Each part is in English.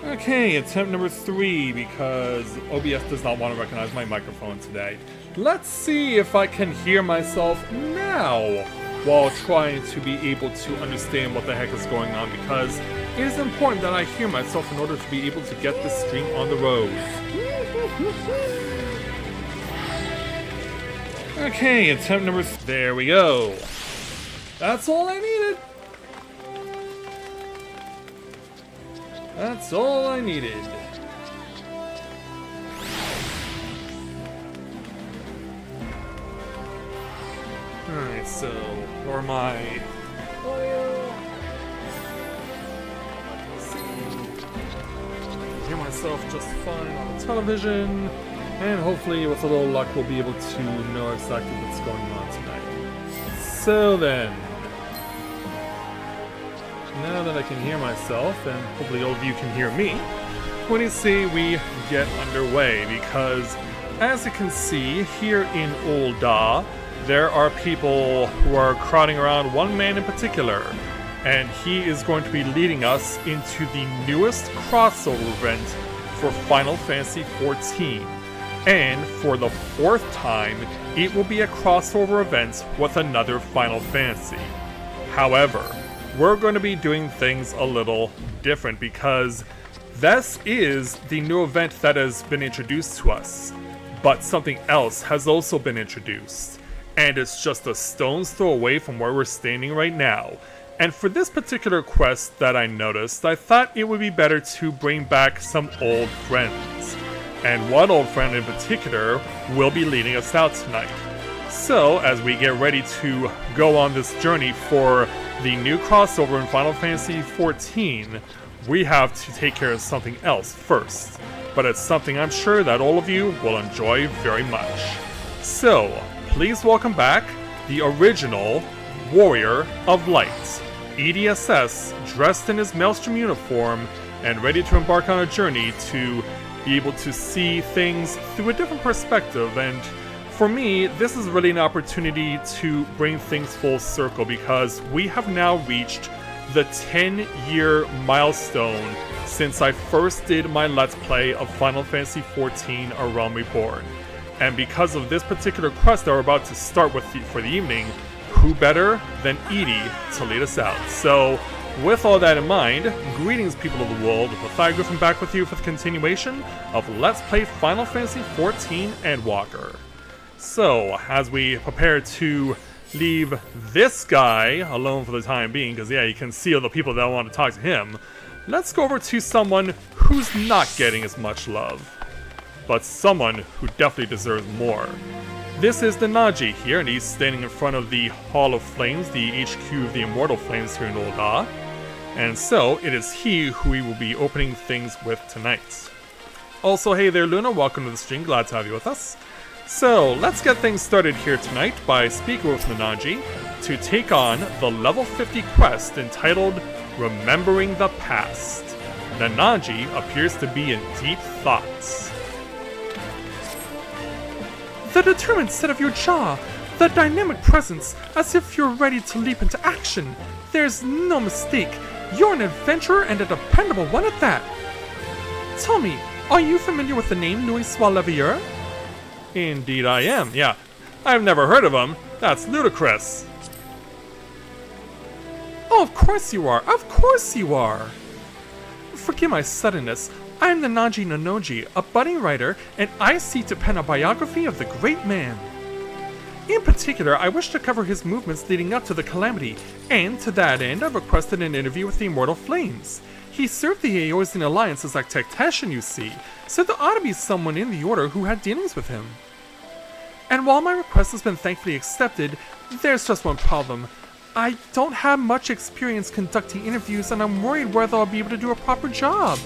Okay, attempt number 3, because OBS does not want to recognize my microphone today. Let's see if I can hear myself now, while trying to be able to understand what the heck is going on, because it is important that I hear myself in order to be able to get this stream on the road. Okay, attempt number... There we go. That's all I needed. That's all I needed. Alright, so, where am I? Hear myself just fine on the television, and hopefully with a little luck we'll be able to know exactly what's going on tonight. So then, now that I can hear myself, and hopefully all of you can hear me, what do you say we get underway? Because, as you can see, here in Ul'dah, there are people who are crowding around one man in particular, and he is going to be leading us into the newest crossover event for Final Fantasy XIV. And for the 4th time, it will be a crossover event with another Final Fantasy. However, we're going to be doing things a little different because this is the new event that has been introduced to us, but something else has also been introduced, and it's just a stone's throw away from where we're standing right now. And for this particular quest that I noticed, I thought it would be better to bring back some old friends. And one old friend in particular will be leading us out tonight. So, as we get ready to go on this journey for the new crossover in Final Fantasy XIV, we have to take care of something else first. But it's something I'm sure that all of you will enjoy very much. So, please welcome back the original Warrior of Light, EDSS, dressed in his Maelstrom uniform and ready to embark on a journey to be able to see things through a different perspective. And for me, this is really an opportunity to bring things full circle because we have now reached the 10-year milestone since I first did my Let's Play of Final Fantasy XIV: A Realm Reborn. And because of this particular quest that we're about to start with for the evening, who better than Edie to lead us out? So, with all that in mind, greetings people of the world, Matthias Griffin back with you for the continuation of Let's Play Final Fantasy XIV Endwalker. So, as we prepare to leave this guy alone for the time being, because yeah, you can see all the people that want to talk to him, let's go over to someone who's not getting as much love, but someone who definitely deserves more. This is the Naji here, and he's standing in front of the Hall of Flames, the HQ of the Immortal Flames here in Ul'dah. And so, it is he who we will be opening things with tonight. Also, hey there Luna, welcome to the stream, glad to have you with us. So, let's get things started here tonight by speaking with Nanaji to take on the level 50 quest entitled Remembering the Past. Nanaji appears to be in deep thoughts. The determined set of your jaw, the dynamic presence, as if you're ready to leap into action. There's no mistake. You're an adventurer and a dependable one at that. Tell me, are you familiar with the name Louis Levier? Indeed I am, yeah. I've never heard of him. That's ludicrous. Oh, of course you are. Of course you are. Forgive my suddenness. I am Nanaji Nanoji, a budding writer, and I seek to pen a biography of the great man. In particular, I wish to cover his movements leading up to the calamity, and to that end I've requested an interview with the Immortal Flames. He served the Eorzean Alliance as a tactician, you see, so there ought to be someone in the Order who had dealings with him. And while my request has been thankfully accepted, there's just one problem. I don't have much experience conducting interviews, and I'm worried whether I'll be able to do a proper job.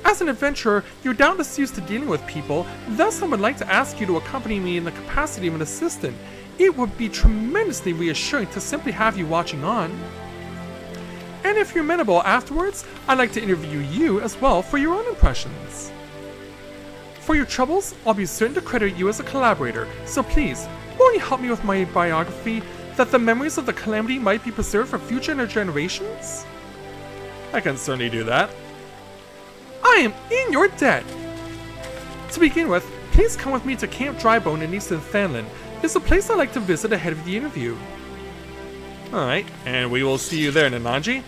As an adventurer, you're doubtless used to dealing with people, thus I would like to ask you to accompany me in the capacity of an assistant. It would be tremendously reassuring to simply have you watching on. And if you're amenable afterwards, I'd like to interview you as well for your own impressions. For your troubles, I'll be certain to credit you as a collaborator, so please, won't you help me with my biography, that the memories of the calamity might be preserved for future generations? I can certainly do that. I am in your debt! To begin with, please come with me to Camp Drybone in Eastern Thanlin. It's a place I'd like to visit ahead of the interview. Alright, and we will see you there, Nanaji.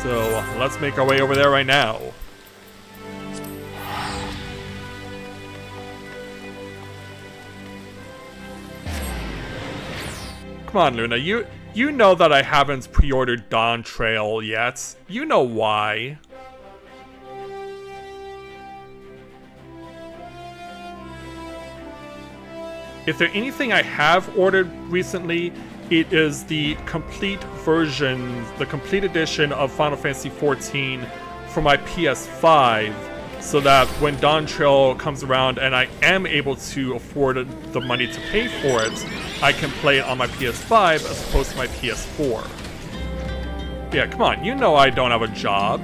So, let's make our way over there right now. Come on, Luna, you know that I haven't pre-ordered Dawn Trail yet. You know why. If there's anything I have ordered recently, it is the complete version, the complete edition of Final Fantasy XIV for my PS5, so that when Dawn Trail comes around and I am able to afford the money to pay for it, I can play it on my PS5 as opposed to my PS4. Yeah, come on, you know I don't have a job.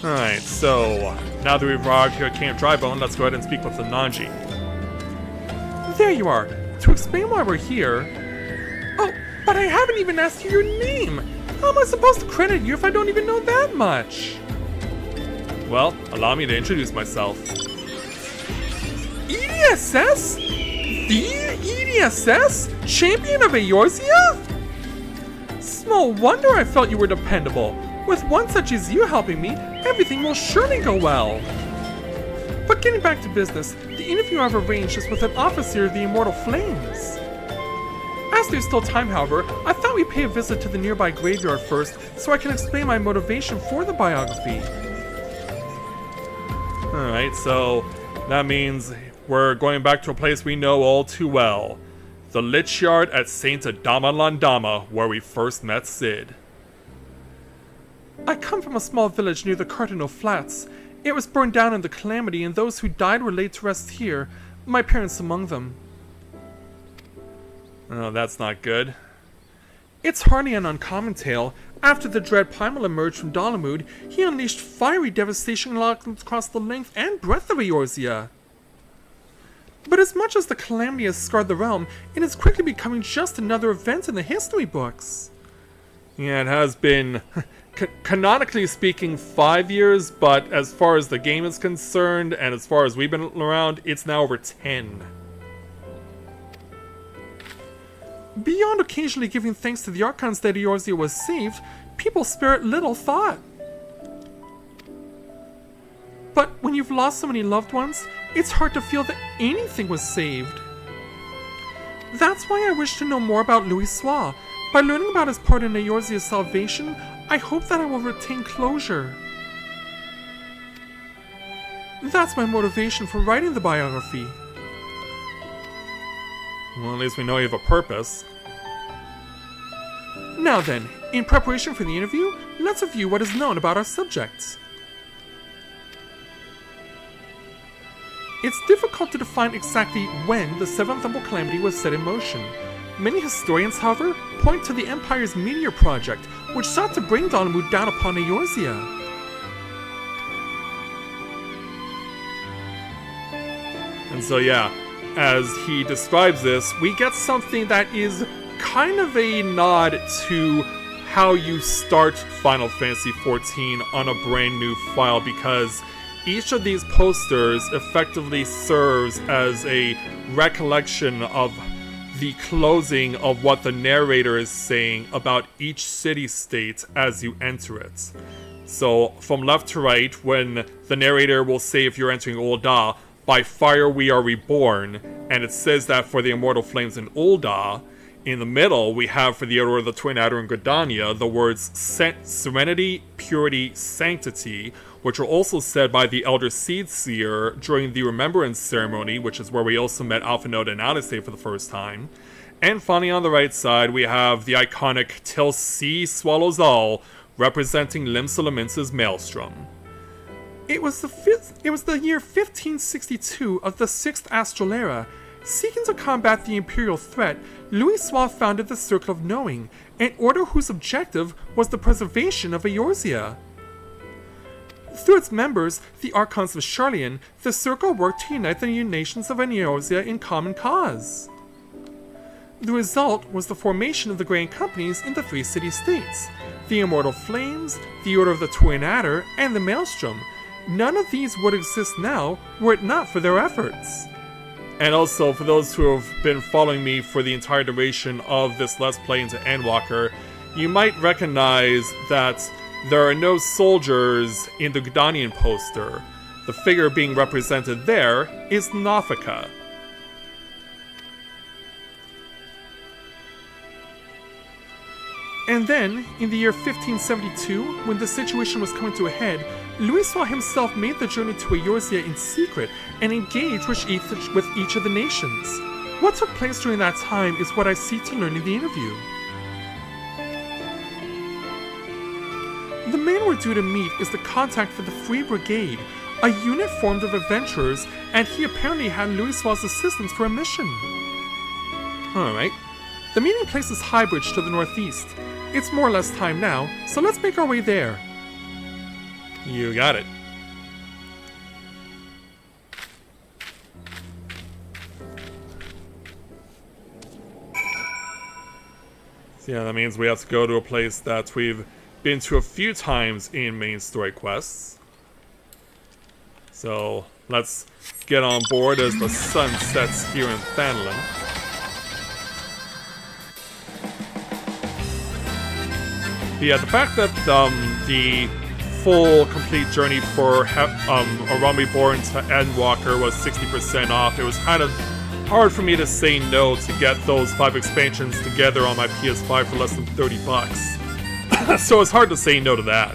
Alright, so now that we've arrived here at Camp Drybone, let's go ahead and speak with the Nanaji. There you are. To explain why we're here... Oh, but I haven't even asked you your name! How am I supposed to credit you if I don't even know that much? Well, allow me to introduce myself. EDSS? The EDSS? Champion of Eorzea? Small wonder I felt you were dependable. With one such as you helping me, everything will surely go well. But getting back to business, the interview I've arranged is with an officer of the Immortal Flames. As there's still time, however, I thought we'd pay a visit to the nearby graveyard first, so I can explain my motivation for the biography. Alright, so that means we're going back to a place we know all too well. The Lich Yard at Saint Adama Landama, where we first met Cid. I come from a small village near the Cardinal Flats. It was burned down in the calamity, and those who died were laid to rest here, my parents among them. Oh, that's not good. It's hardly an uncommon tale. After the dread Primal emerged from Dalamud, he unleashed fiery devastation across the length and breadth of Eorzea. But as much as the calamity has scarred the realm, it is quickly becoming just another event in the history books. Yeah, it has been, canonically speaking, 5 years, but as far as the game is concerned, and as far as we've been around, it's now over 10. Beyond occasionally giving thanks to the Archons that Eorzea was saved, people spare it little thought. But when you've lost so many loved ones, it's hard to feel that anything was saved. That's why I wish to know more about Louis Soir. By learning about his part in Eorzea's salvation, I hope that I will retain closure. That's my motivation for writing the biography. Well, at least we know you have a purpose. Now then, in preparation for the interview, let's review what is known about our subjects. It's difficult to define exactly when the Seventh Temple Calamity was set in motion. Many historians, however, point to the Empire's Meteor Project, which sought to bring Dalamu down upon Eorzea. And so yeah, as he describes this, we get something that is kind of a nod to how you start Final Fantasy XIV on a brand new file, because each of these posters effectively serves as a recollection of the closing of what the narrator is saying about each city-state as you enter it. So, from left to right, when the narrator will say if you're entering Ul'dah, "By fire we are reborn," and it says that for the Immortal Flames in Ul'dah. In the middle, we have for the Order of the Twin Adder in Gridania the words Serenity, Purity, Sanctity, which are also said by the Elder Seed Seer during the Remembrance Ceremony, which is where we also met Alphinaud and Odyssey for the first time. And finally on the right side, we have the iconic Till Sea Swallows All, representing Lim-Solomince's Maelstrom. It was the year 1562 of the 6th Astral Era. Seeking to combat the Imperial threat, Louisoix founded the Circle of Knowing, an order whose objective was the preservation of Eorzea. Through its members, the Archons of Sharlayan, the Circle worked to unite the nations of Eorzea in common cause. The result was the formation of the Grand Companies in the 3 city-states, the Immortal Flames, the Order of the Twin Adder, and the Maelstrom. None of these would exist now were it not for their efforts. And also, for those who have been following me for the entire duration of this Let's Play into Endwalker, you might recognize that there are no soldiers in the Gridanian poster. The figure being represented there is Nafika. And then, in the year 1572, when the situation was coming to a head, Louisoix himself made the journey to Eorzea in secret and engaged with each of the nations. What took place during that time is what I seek to learn in the interview. The man we're due to meet is the contact for the Free Brigade, a unit formed of adventurers, and he apparently had Louisoix's assistance for a mission. Alright. The meeting place is Highbridge to the northeast. It's more or less time now, so let's make our way there. You got it. So yeah, that means we have to go to a place that we've been to a few times in main story quests. So let's get on board as the sun sets here in Thanalan. Yeah, the fact that the full complete journey for A Realm Reborn to Endwalker was 60% off, it was kind of hard for me to say no to get those 5 expansions together on my PS5 for less than $30. So it's hard to say no to that.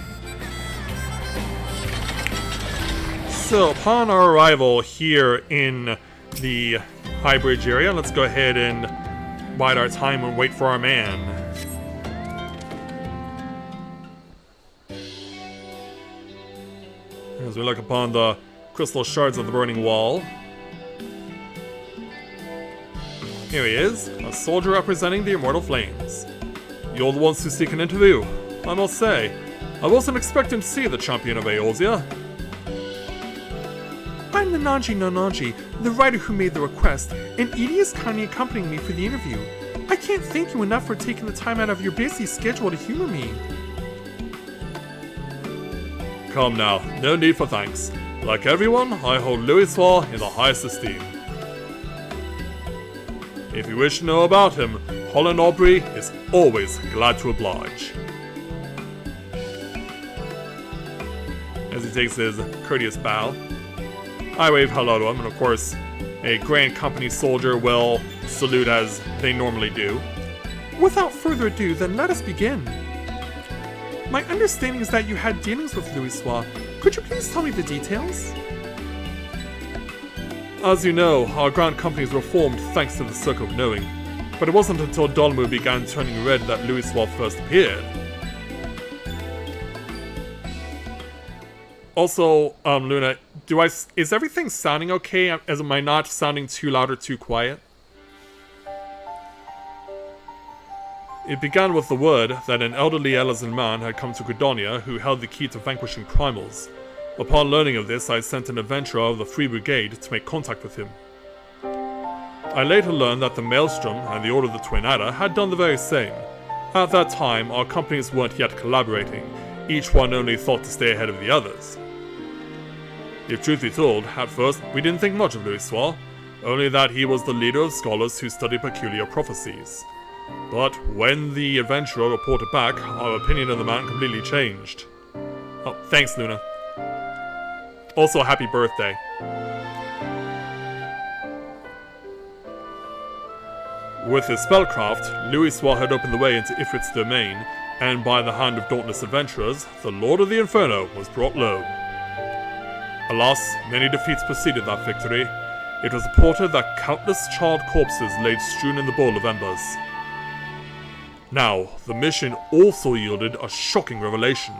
So upon our arrival here in the Highbridge area, let's go ahead and bide our time and wait for our man. As we look upon the crystal shards of the burning wall. Here he is, a soldier representing the Immortal Flames. You're the ones who seek an interview. I must say, I wasn't expecting to see the champion of Eorzea. I'm the Nanji no Nanji, the writer who made the request, and Edie is kindly accompanying me for the interview. I can't thank you enough for taking the time out of your busy schedule to humor me. Come now, no need for thanks. Like everyone, I hold Louisoix in the highest esteem. If you wish to know about him, Holland Aubrey is always glad to oblige. As he takes his courteous bow, I wave hello to him, and of course, a Grand Company soldier will salute as they normally do. Without further ado, then let us begin. My understanding is that you had dealings with Louisoix. Could you please tell me the details? As you know, our Grand Companies were formed thanks to the Circle of Knowing, but it wasn't until Dalamu began turning red that Louisoix first appeared. Also, Luna, is everything sounding okay? Am I not sounding too loud or too quiet? It began with the word that an elderly Elezen man had come to Gridonia who held the key to vanquishing primals. Upon learning of this, I sent an adventurer of the Free Brigade to make contact with him. I later learned that the Maelstrom and the Order of the Twin Adder had done the very same. At that time, our companies weren't yet collaborating, each one only thought to stay ahead of the others. If truth be told, at first we didn't think much of Louisoix, only that he was the leader of scholars who study peculiar prophecies. But when the adventurer reported back, our opinion of the man completely changed. Oh, thanks, Luna. Also, happy birthday. With his spellcraft, Louisoix had opened the way into Ifrit's domain, and by the hand of dauntless adventurers, the Lord of the Inferno was brought low. Alas, many defeats preceded that victory. It was reported that countless charred corpses laid strewn in the bowl of embers. Now, the mission also yielded a shocking revelation.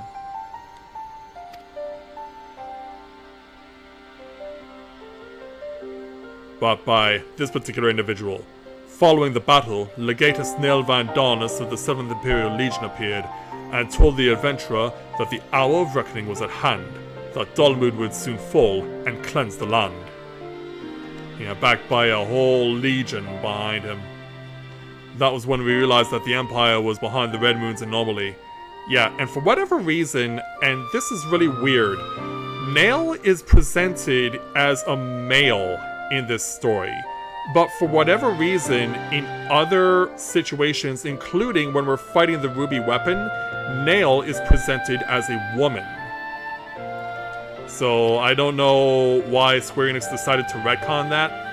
But by this particular individual. Following the battle, Legatus Nell Van Darnus of the 7th Imperial Legion appeared and told the adventurer that the hour of reckoning was at hand, that Dolmud would soon fall and cleanse the land. Yeah, backed by a whole legion behind him. That was when we realized that the Empire was behind the Red Moon's anomaly. Yeah, and for whatever reason, and this is really weird, Nail is presented as a male in this story. But for whatever reason, in other situations, including when we're fighting the Ruby Weapon, Nail is presented as a woman. So I don't know why Square Enix decided to retcon that.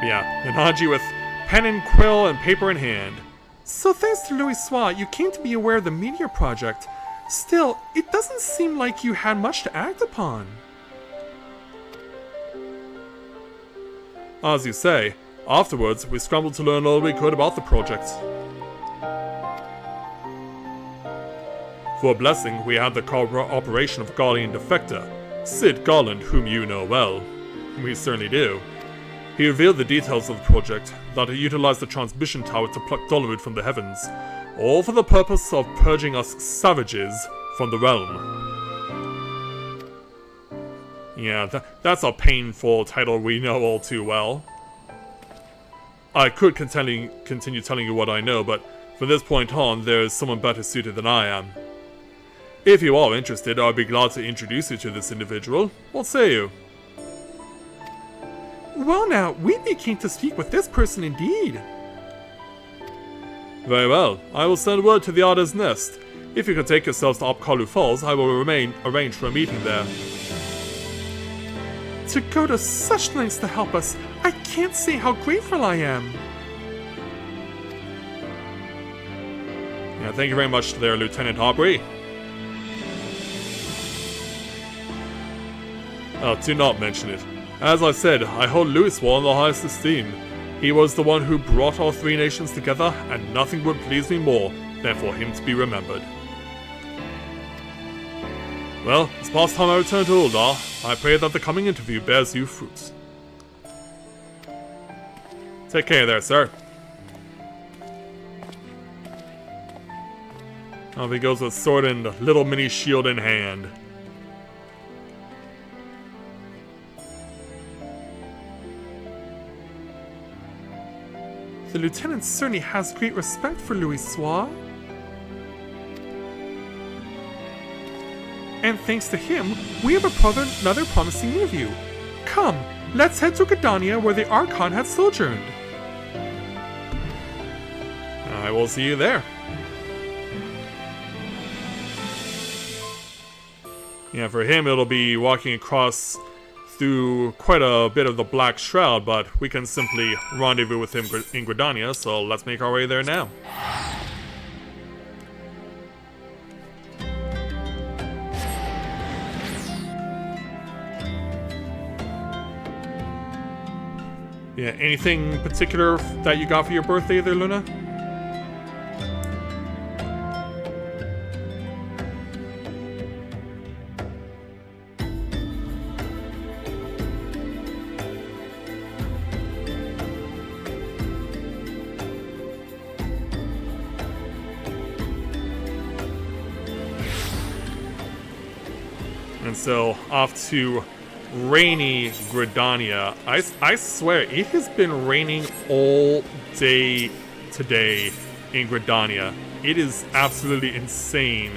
Yeah, Nanaji with pen and quill and paper in hand. So thanks to Louisoix, you came to be aware of the Meteor Project. Still, it doesn't seem like you had much to act upon. As you say, afterwards we scrambled to learn all we could about the project. For a blessing, we had the cooperation of Guardian Defector, Sid Garland, whom you know well. We certainly do. He revealed the details of the project, that it utilized the transmission tower to pluck Dolomud from the heavens, all for the purpose of purging us savages from the realm. Yeah, that's a painful title we know all too well. I could continue telling you what I know, but from this point on, there's someone better suited than I am. If you are interested, I'd be glad to introduce you to this individual. What say you? Well now, we'd be keen to speak with this person indeed. Very well. I will send word to the Adder's Nest. If you can take yourselves to Opkalu Falls, I will arrange for a meeting there. To go to such lengths to help us, I can't say how grateful I am. Yeah, thank you very much there, Lieutenant Aubrey. Do not mention it. As I said, I hold Louisoix in the highest esteem. He was the one who brought our three nations together, and nothing would please me more than for him to be remembered. Well, it's past time I return to Ul'dah. I pray that the coming interview bears you fruits. Take care there, sir. Off he goes with sword and little mini shield in hand. The lieutenant certainly has great respect for Louisoix. And thanks to him, we have another promising interview. Come, let's head to Gridonia where the Archon had sojourned. I will see you there. Yeah, for him it'll be walking across through quite a bit of the Black Shroud, but we can simply rendezvous with him in Gridonia, so let's make our way there now. Yeah, anything particular that you got for your birthday there, Luna? And so, off to rainy Gridania. I swear, it has been raining all day today in Gridania. It is absolutely insane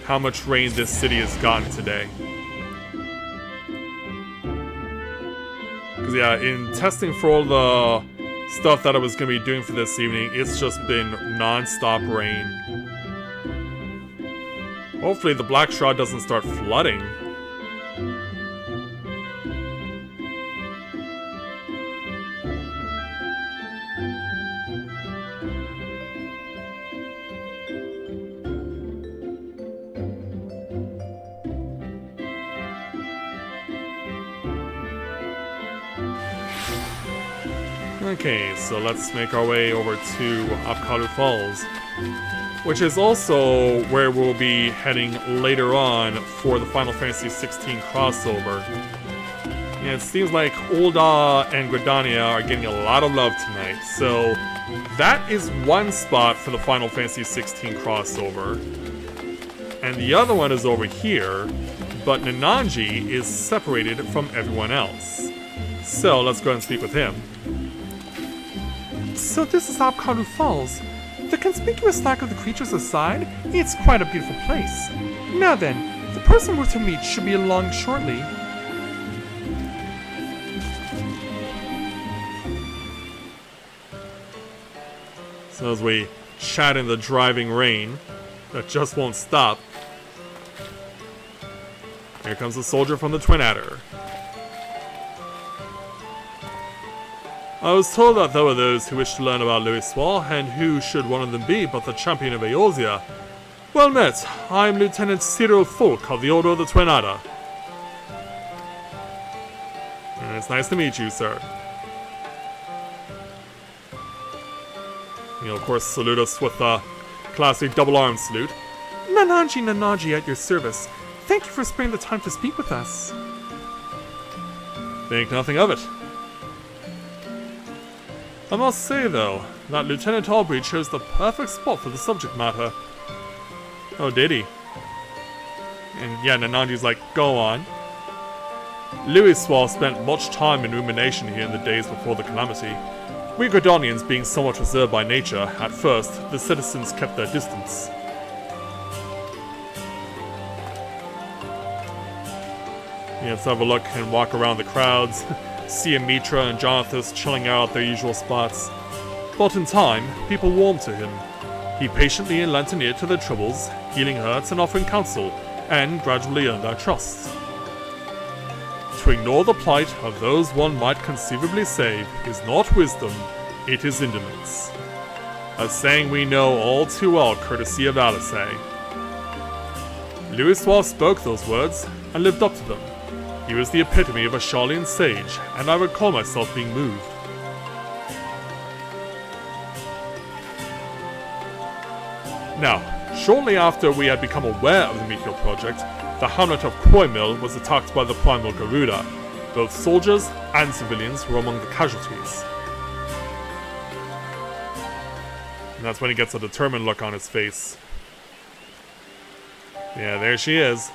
how much rain this city has gotten today. Because yeah, in testing for all the stuff that I was going to be doing for this evening, it's just been non-stop rain. Hopefully the Black Shroud doesn't start flooding. Okay, so let's make our way over to Apkalu Falls, which is also where we'll be heading later on for the Final Fantasy XVI crossover. And it seems like Ul'dah and Gridania are getting a lot of love tonight, so that is one spot for the Final Fantasy XVI crossover. And the other one is over here, but Nananji is separated from everyone else. So let's go ahead and speak with him. So this is Apkalu Falls. The conspicuous lack of the creatures aside, it's quite a beautiful place. Now then, the person we're to meet should be along shortly. So as we chat in the driving rain, that just won't stop, here comes a soldier from the Twin Adder. I was told that there were those who wished to learn about Louisoix, and who should one of them be but the champion of Eorzea? Well met, I am Lieutenant Cyril Fulk of the Order of the Twin Adder. And it's nice to meet you, sir. He'll of course salute us with a classic double arm salute. Nananji at your service. Thank you for sparing the time to speak with us. Think nothing of it. I must say, though, that Lieutenant Aubrey chose the perfect spot for the subject matter. Oh, did he? And yeah, Nananji's like, go on. Louisoix spent much time in rumination here in the days before the calamity. We Gridanians being somewhat reserved by nature, at first, the citizens kept their distance. Yeah, let's have a look and walk around the crowds. See Mitra and Jonathas chilling out at their usual spots. But in time, people warmed to him. He patiently lent an ear to their troubles, healing hurts and offering counsel, and gradually earned their trust. To ignore the plight of those one might conceivably save is not wisdom, it is indolence. A saying we know all too well courtesy of Alisay. Louisoix spoke those words and lived up to them. He was the epitome of a Sharlayan sage, and I recall myself being moved. Now, shortly after we had become aware of the Meteor Project, the hamlet of Kroimil was attacked by the Primal Garuda. Both soldiers and civilians were among the casualties. And that's when he gets a determined look on his face. Yeah, there she is.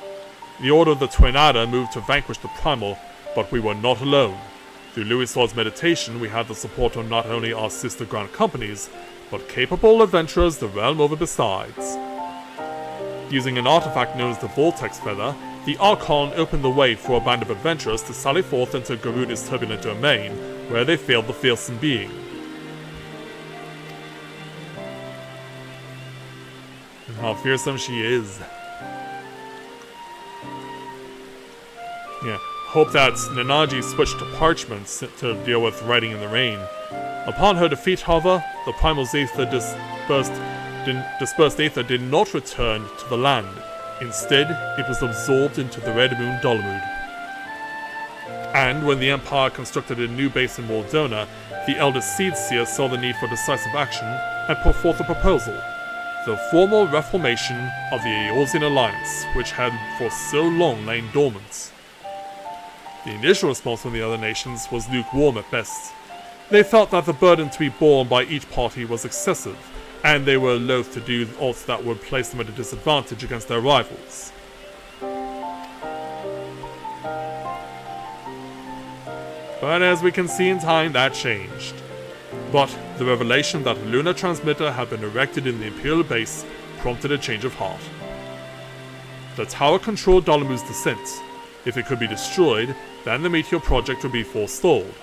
The Order of the Twin Adder moved to vanquish the Primal, but we were not alone. Through Louisoix's meditation, we had the support of not only our sister Grand Companies, but capable adventurers the realm over besides. Using an artifact known as the Vortex Feather, the Archon opened the way for a band of adventurers to sally forth into Garuda's turbulent domain, where they failed the fearsome being. And how fearsome she is. Yeah, hope that Nananji switched to parchments to deal with writing in the rain. Upon her defeat, however, the Primal's Aether dispersed Aether did not return to the land. Instead, it was absorbed into the Red Moon Dolomud. And when the Empire constructed a new base in Waldona, the eldest Seedseer saw the need for decisive action and put forth a proposal. The formal reformation of the Eorzean Alliance, which had for so long lain dormant. The initial response from the other nations was lukewarm at best. They felt that the burden to be borne by each party was excessive, and they were loath to do aught that would place them at a disadvantage against their rivals. But as we can see in time, that changed. But the revelation that a lunar transmitter had been erected in the Imperial base prompted a change of heart. The tower controlled Dolomu's descent. If it could be destroyed, then the Meteor project would be forestalled.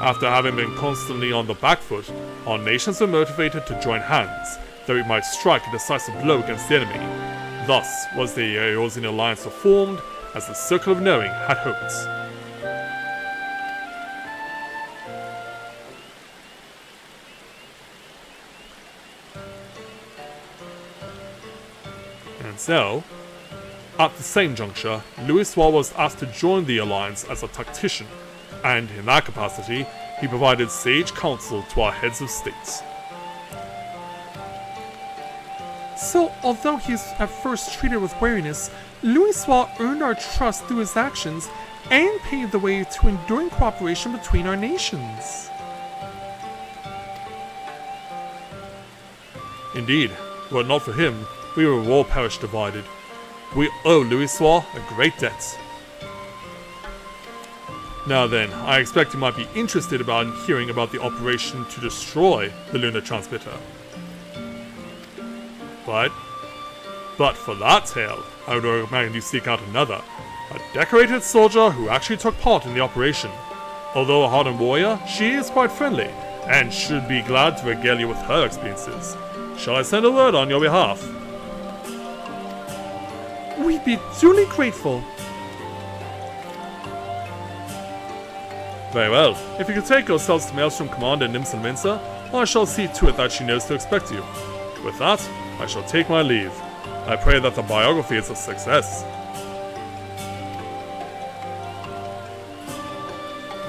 After having been constantly on the back foot, our nations were motivated to join hands, that we might strike a decisive blow against the enemy. Thus was the Eorzean alliance formed, as the Circle of Knowing had hoped. And so, at the same juncture, Louis War was asked to join the alliance as a tactician, and in that capacity, he provided sage counsel to our heads of states. So, although he is at first treated with wariness, Louis War earned our trust through his actions and paved the way to enduring cooperation between our nations. Indeed, were it not for him, we would all perish divided. We owe Louis War a great debt. Now then, I expect you might be interested in hearing about the operation to destroy the lunar transmitter. But for that tale, I would recommend you seek out another, a decorated soldier who actually took part in the operation. Although a hardened warrior, she is quite friendly, and should be glad to regale you with her experiences. Shall I send a word on your behalf? We'd be duly grateful. Very well. If you could take yourselves to Maelstrom Commander Nimson Mincer, I shall see to it that she knows to expect you. With that, I shall take my leave. I pray that the biography is a success.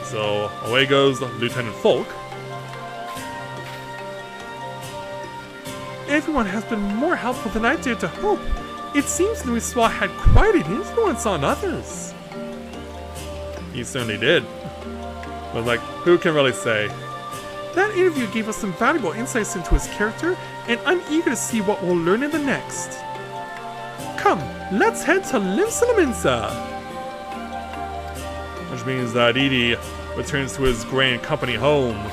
So, away goes Lieutenant Falk. Everyone has been more helpful than I dared to hope. It seems Louis War had quite an influence on others. He certainly did. But who can really say? That interview gave us some valuable insights into his character, and I'm eager to see what we'll learn in the next. Come, let's head to Limsalaminsa! Which means that Edie returns to his grand company home.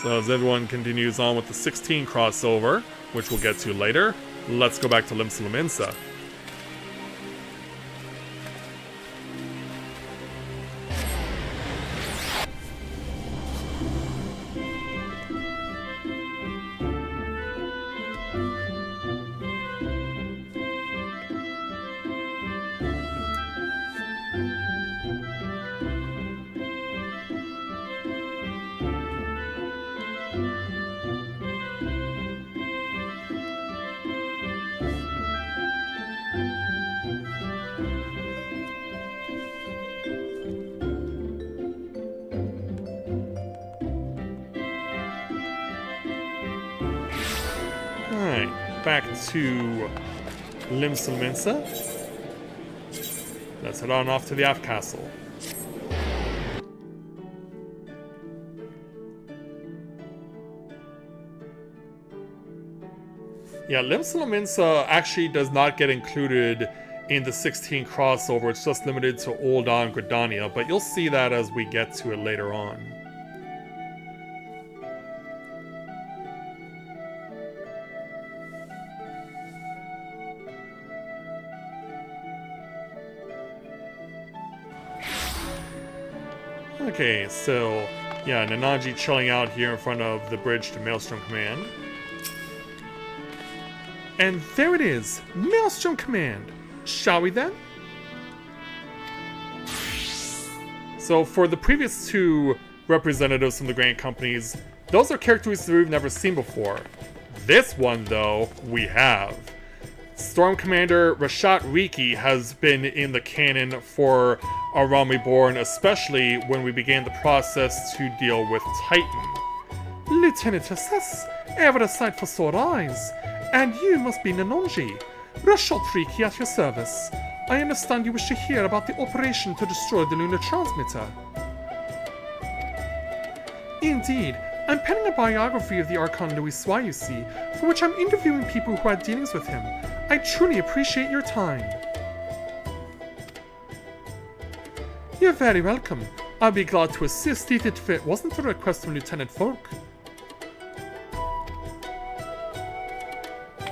So as everyone continues on with the 16 crossover, which we'll get to later, let's go back to Limsalaminsa. Alright, back to Limsalaminsa. Let's head on off to the Aft Castle. Yeah, Limsalaminsa actually does not get included in the 16 crossover. It's just limited to Ul'dah and Gridania, but you'll see that as we get to it later on. Okay, so, yeah, Nanaji chilling out here in front of the bridge to Maelstrom Command. And there it is, Maelstrom Command. Shall we then? So for the previous two representatives from the Grand Companies, those are characters that we've never seen before. This one, though, we have. Storm Commander Rashat Riki has been in the canon for A Realm Reborn, especially when we began the process to deal with Titan. Lieutenant Assess, ever a sight for sore eyes. And you must be Nanonji. Rashat Riki at your service. I understand you wish to hear about the operation to destroy the lunar transmitter. Indeed, I'm penning a biography of the Archon Louis, you see, for which I'm interviewing people who had dealings with him. I truly appreciate your time. You're very welcome. I'll be glad to assist if it wasn't a request from Lieutenant Folk.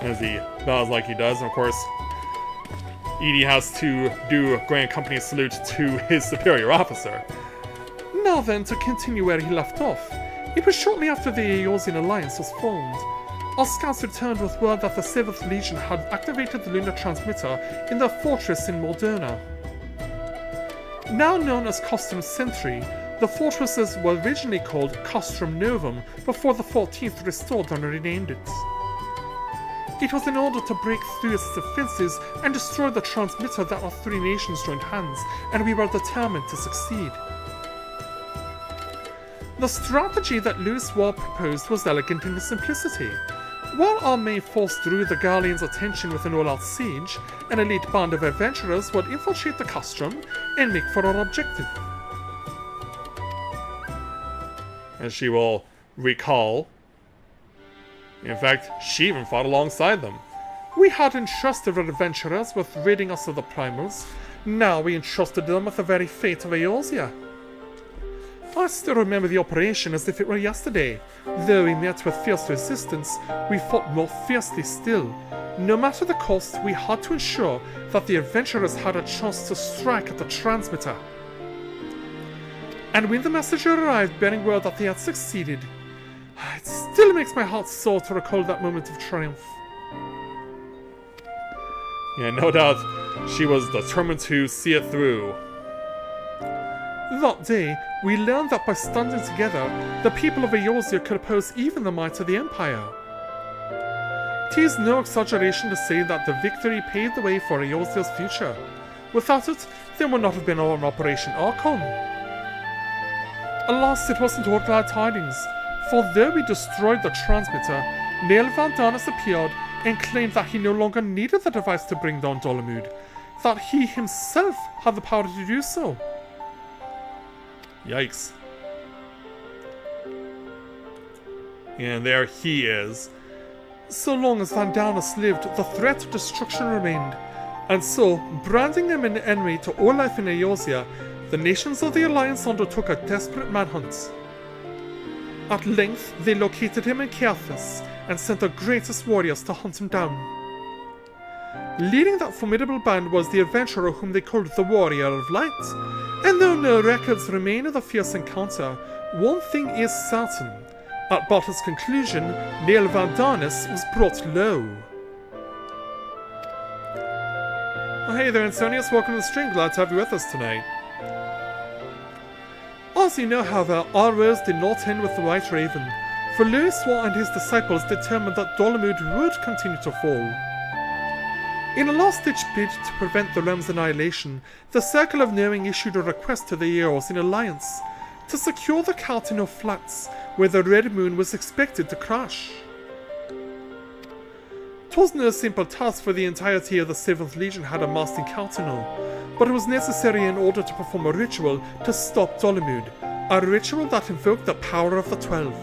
As he bows like he does, and of course, Edie has to do a grand company salute to his superior officer. Now then, to continue where he left off. It was shortly after the Eosian Alliance was formed. Our scouts returned with word that the 7th Legion had activated the lunar transmitter in their fortress in Moderna. Now known as Costrum Sentry, the fortresses were originally called Costrum Novum before the 14th restored and renamed it. It was in order to break through its defenses and destroy the transmitter that our 3 nations joined hands, and we were determined to succeed. The strategy that Louis War proposed was elegant in its simplicity. While our main force drew the Garleans' attention with an all-out siege, an elite band of adventurers would infiltrate the Castrum and make for our objective. As she will recall, in fact, she even fought alongside them. We had entrusted our adventurers with ridding us of the primals. Now we entrusted them with the very fate of Eosia. I still remember the operation as if it were yesterday. Though we met with fierce resistance, we fought more fiercely still. No matter the cost, we had to ensure that the adventurers had a chance to strike at the transmitter. And when the messenger arrived bearing word that they had succeeded, it still makes my heart sore to recall that moment of triumph. Yeah, no doubt she was determined to see it through. That day, we learned that by standing together, the people of Eosia could oppose even the might of the Empire. 'Tis no exaggeration to say that the victory paved the way for Eosia's future. Without it, there would not have been our Operation Archon. Alas, it wasn't all glad tidings, for though we destroyed the transmitter, Neil Vandanis appeared and claimed that he no longer needed the device to bring down Dolomud, that he himself had the power to do so. Yikes. And there he is. So long as Vandanis lived, the threat of destruction remained, and so, branding him an enemy to all life in Eosia, the nations of the Alliance undertook a desperate manhunt. At length, they located him in Caerthus and sent their greatest warriors to hunt him down. Leading that formidable band was the adventurer whom they called the Warrior of Light, and though no records remain of the fierce encounter, one thing is certain. At Bartle's conclusion, Neil Vandanis was brought low. Oh, hey there, Antonius. Welcome to the stream. Glad to have you with us tonight. As you know, however, our roads did not end with the White Raven, for Louis War and his disciples determined that Dolomud would continue to fall. In a last-ditch bid to prevent the realm's annihilation, the Circle of Knowing issued a request to the Eos in Alliance to secure the Caltino Flats, where the Red Moon was expected to crash. 'Twas no simple task, for the entirety of the 7th Legion had amassed in Caltino, but it was necessary in order to perform a ritual to stop Dolomud, a ritual that invoked the power of the 12.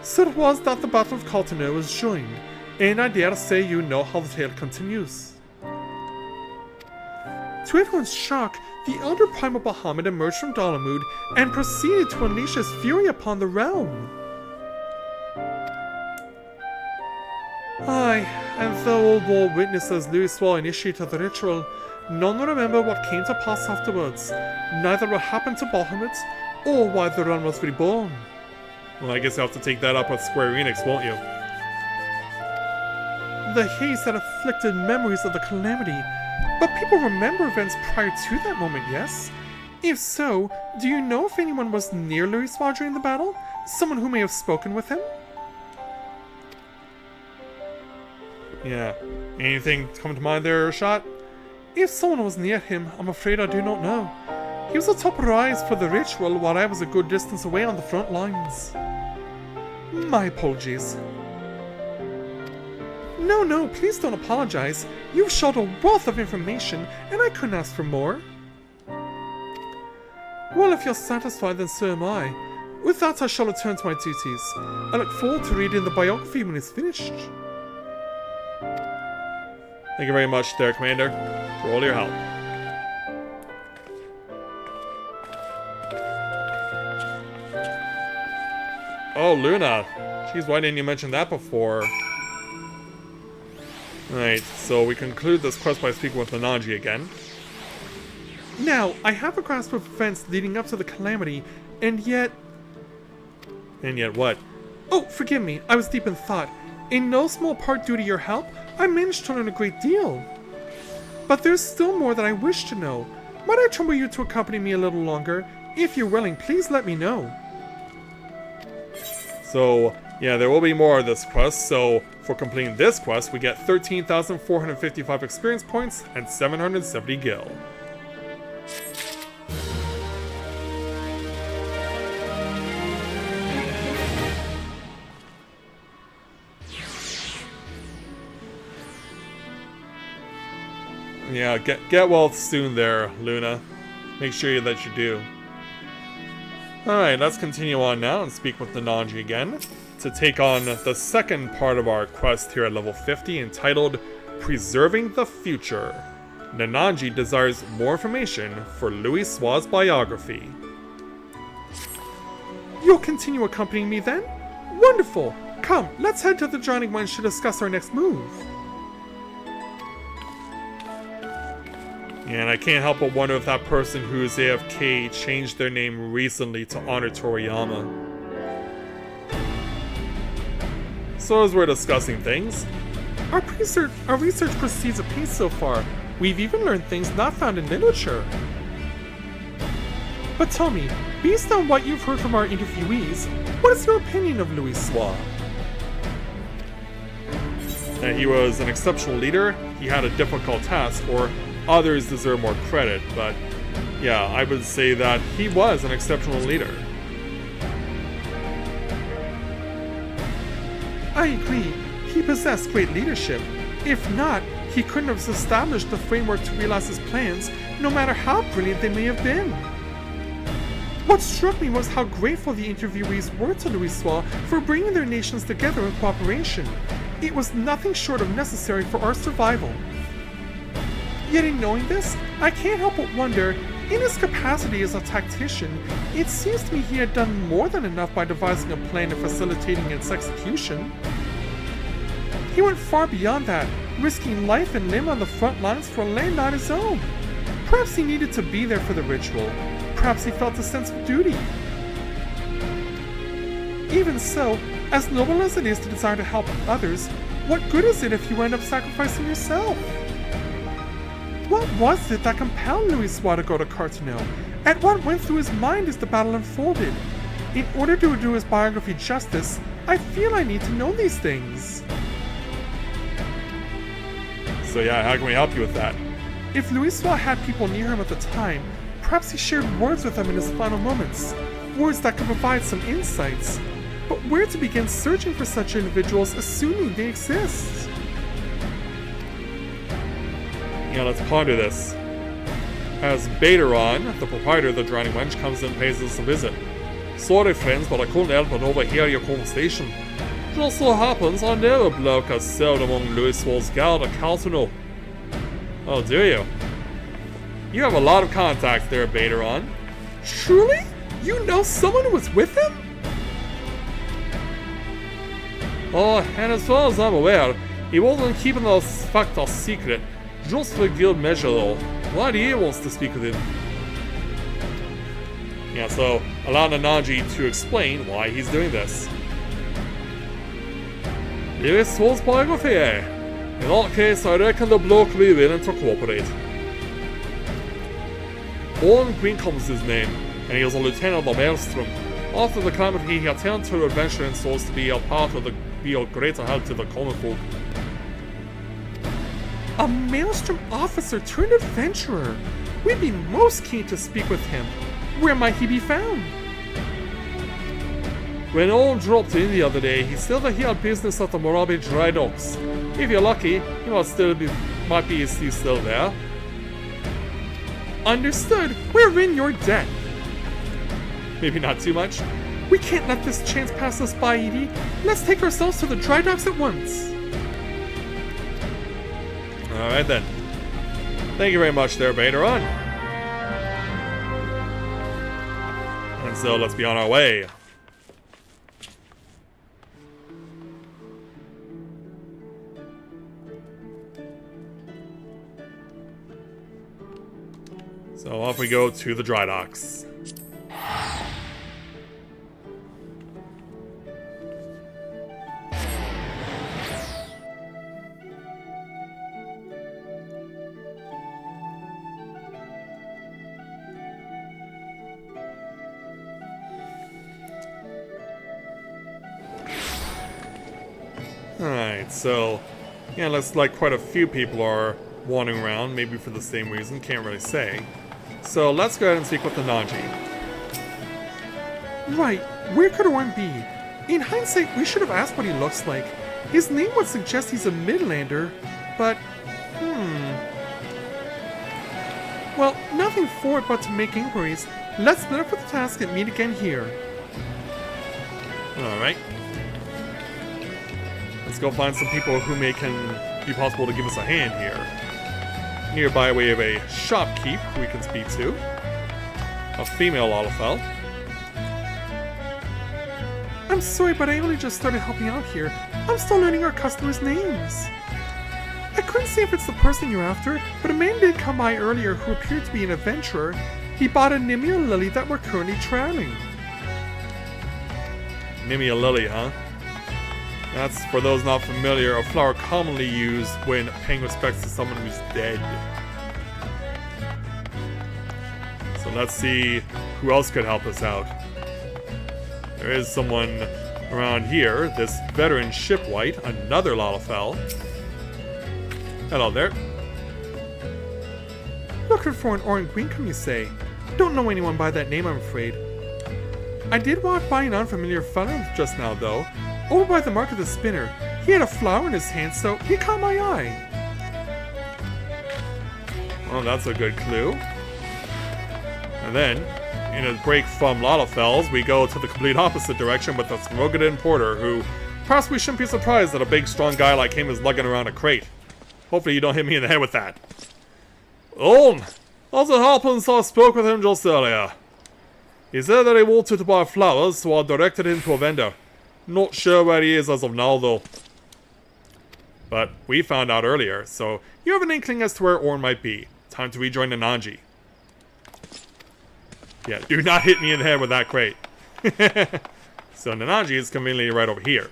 So it was that the Battle of Caltino was joined, and I dare say you know how the tale continues. To everyone's shock, the Elder Primal Bahamut emerged from Dolomud and proceeded to unleash his fury upon the realm. Aye, and though all bore witness as Louis War initiated the ritual, none remember what came to pass afterwards, neither what happened to Bahamut, or why the realm was reborn. Well, I guess you'll have to take that up with Square Enix, won't you? The haze had afflicted memories of the calamity, but people remember events prior to that moment, yes? If so, do you know if anyone was near Louis War during the battle? Someone who may have spoken with him? Yeah. Anything come to mind there, Shot? If someone was near him, I'm afraid I do not know. He was atop rise for the ritual while I was a good distance away on the front lines. My apologies. No, please don't apologize. You've shot a wealth of information, and I couldn't ask for more. Well, if you're satisfied, then so am I. With that, I shall return to my duties. I look forward to reading the biography when it's finished. Thank you very much there, Commander, for all your help. Oh, Luna. Jeez, why didn't you mention that before? Alright, so we conclude this quest by speaking with Nanaji again. Now, I have a grasp of events leading up to the calamity, and yet... And yet what? Oh, forgive me, I was deep in thought. In no small part due to your help, I managed to learn a great deal. But there's still more that I wish to know. Might I trouble you to accompany me a little longer? If you're willing, please let me know. So, yeah, there will be more of this quest, so for completing this quest, we get 13,455 experience points and 770 gil. Yeah, get well soon there, Luna. Make sure that you do. Alright, let's continue on now and speak with Nanaji again to take on the second part of our quest here at level 50 entitled Preserving the Future. Nanaji desires more information for Louis Sua's biography. You'll continue accompanying me then? Wonderful! Come, let's head to the Drowning Wench to discuss our next move. And I can't help but wonder if that person who is AFK changed their name recently to honor Toriyama. So as we're discussing things, our research proceeds apace so far. We've even learned things not found in literature. But tell me, based on what you've heard from our interviewees, what is your opinion of Louis Sua? He was an exceptional leader, he had a difficult task, or others deserve more credit, but yeah, I would say that he was an exceptional leader. I agree. He possessed great leadership. If not, he couldn't have established the framework to realize his plans, no matter how brilliant they may have been. What struck me was how grateful the interviewees were to Louis Sua for bringing their nations together in cooperation. It was nothing short of necessary for our survival. Yet in knowing this, I can't help but wonder, in his capacity as a tactician, it seems to me he had done more than enough by devising a plan and facilitating its execution. He went far beyond that, risking life and limb on the front lines for a land not his own. Perhaps he needed to be there for the ritual. Perhaps he felt a sense of duty. Even so, as noble as it is to desire to help others, what good is it if you end up sacrificing yourself? What was it that compelled Louis Sua to go to Cartano, and what went through his mind as the battle unfolded? In order to do his biography justice, I feel I need to know these things. So yeah, how can we help you with that? If Louis Sua had people near him at the time, perhaps he shared words with them in his final moments, words that could provide some insights. But where to begin searching for such individuals, assuming they exist? Yeah, let's ponder this. As Baderon, the proprietor of the Drowning Wench, comes and pays us a visit. Sorry friends, but I couldn't help but overhear your conversation. Just so happens I know a bloke has served among Louis Sua's guard at Cartano. Oh, do you? You have a lot of contacts there, Baderon. Truly? You know someone who was with him? Oh, and as far as I'm aware, he wasn't keeping the fact a secret. Just for good measure though. Why wants to speak with him? Yeah, so allow Nanaji to explain why he's doing this. Louis Sua's biography, eh? In that case, I reckon the bloke will be willing to cooperate. Owen Greencomb's his name, and he was a lieutenant of the Maelstrom. After the calamity, he turned to adventuring souls to be a greater help to the common folk. A Maelstrom officer turned adventurer. We'd be most keen to speak with him. Where might he be found? When Owen dropped in the other day, he said that he had business at the Morabe Dry Docks. If you're lucky, he might be still there. Understood. We're in your debt. Maybe not too much. We can't let this chance pass us by, Edie. Let's take ourselves to the dry docks at once. Alright then. Thank you very much there, Baderon. And so let's be on our way. So off we go to the dry docks. Alright, so yeah, looks like quite a few people are wandering around, maybe for the same reason, can't really say. So let's go ahead and speak with the Naji. Right, where could Orin be? In hindsight, we should have asked what he looks like. His name would suggest he's a Midlander, but... Well, nothing for it but to make inquiries. Let's split up for the task and meet again here. Alright. Let's go find some people who can be possible to give us a hand here. Nearby we have a shopkeep who we can speak to. A female Lalafell. I'm sorry, but I only just started helping out here. I'm still learning our customers' names. I couldn't say if it's the person you're after, but a man did come by earlier who appeared to be an adventurer. He bought a Nimia lily that we're currently trailing. Nimia lily, huh? That's, for those not familiar, a flower commonly used when paying respects to someone who's dead. So let's see who else could help us out. There is someone around here, this veteran shipwright, another Lalafell. Hello there. Looking for an Orin Greencomb, you say? Don't know anyone by that name, I'm afraid. I did walk by an unfamiliar fellow just now, though. Over by the Mark of the Spinner. He had a flower in his hand, so he caught my eye. Well, that's a good clue. And then, in a break from Lalafells, we go to the complete opposite direction with this rugged importer who perhaps we shouldn't be surprised that a big, strong guy like him is lugging around a crate. Hopefully you don't hit me in the head with that. Oh, as it happens, I spoke with him just earlier. He said that he wanted to buy flowers, so I directed him to a vendor. Not sure where he is as of now, though. But we found out earlier, so you have an inkling as to where Orin might be. Time to rejoin the Nanji. Yeah, do not hit me in the head with that crate. So Nanaji is conveniently right over here.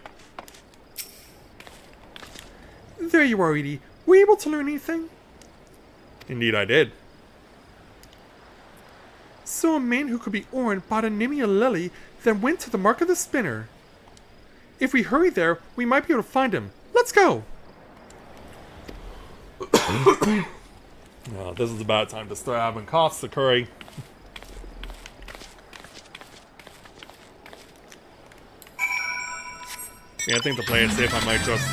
There you are, Edie. Were you able to learn anything? Indeed I did. So a man who could be Orin bought a Nimia lily, then went to the Mark of the Spinner. If we hurry there, we might be able to find him. Let's go! Well, this is about time to start having coughs occurring. Yeah, I think to play it safe, I might just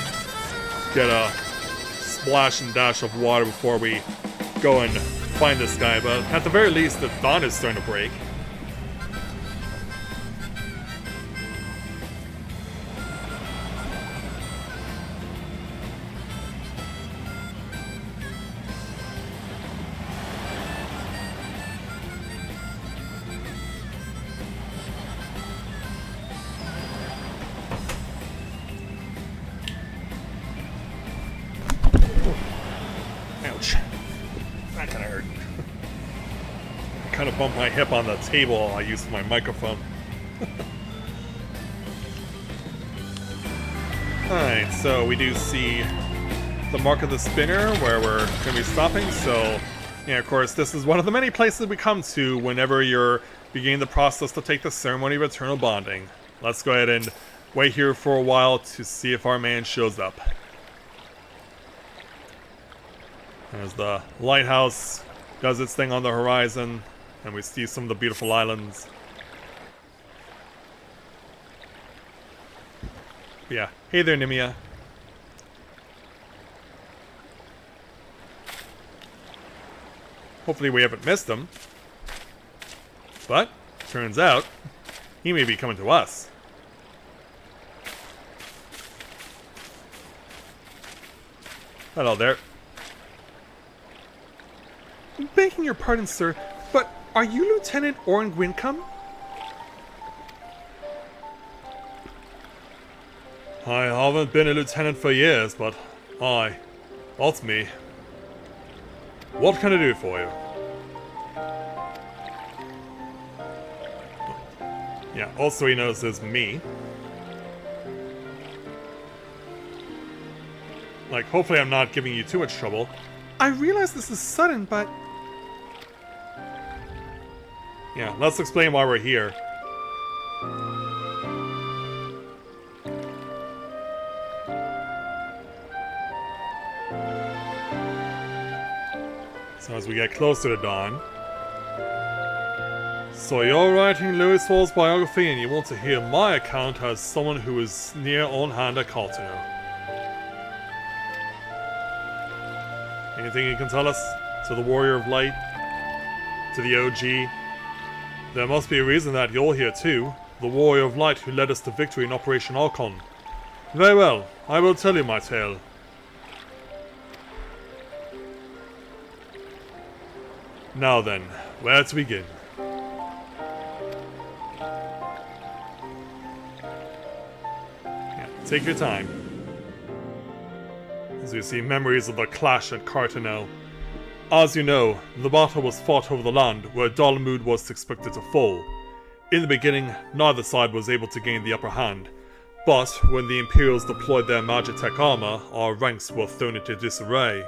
get a splash and dash of water before we go and find this guy. But at the very least, the dawn is starting to break. Ouch. That kind of hurt. I kind of bumped my hip on the table I used my microphone. Alright, so we do see the Mark of the Spinner where we're going to be stopping. So, yeah, of course, this is one of the many places we come to whenever you're beginning the process to take the Ceremony of Eternal Bonding. Let's go ahead and wait here for a while to see if our man shows up. As the lighthouse does its thing on the horizon, and we see some of the beautiful islands. But yeah, hey there, Nimia. Hopefully we haven't missed him. But, turns out, He may be coming to us. Hello there. Begging your pardon, sir, but are you Lieutenant Oren Gwincom? I haven't been a lieutenant for years, but that's me. What can I do for you? Yeah, also he knows there's me. Like, hopefully I'm not giving you too much trouble. I realize this is sudden, but... Yeah, let's explain why we're here. So as we get closer to dawn... So you're writing Louis Wall's biography and you want to hear my account as someone who is near on hand at Cartano. Anything you can tell us? To the Warrior of Light? To the OG? There must be a reason that you're here too. The Warrior of Light who led us to victory in Operation Archon. Very well, I will tell you my tale. Now then, where to begin? Yeah, take your time. As you see memories of the clash at Cartano. As you know, the battle was fought over the land where Dalamud was expected to fall. In the beginning, neither side was able to gain the upper hand, but when the Imperials deployed their Magitech armor, our ranks were thrown into disarray.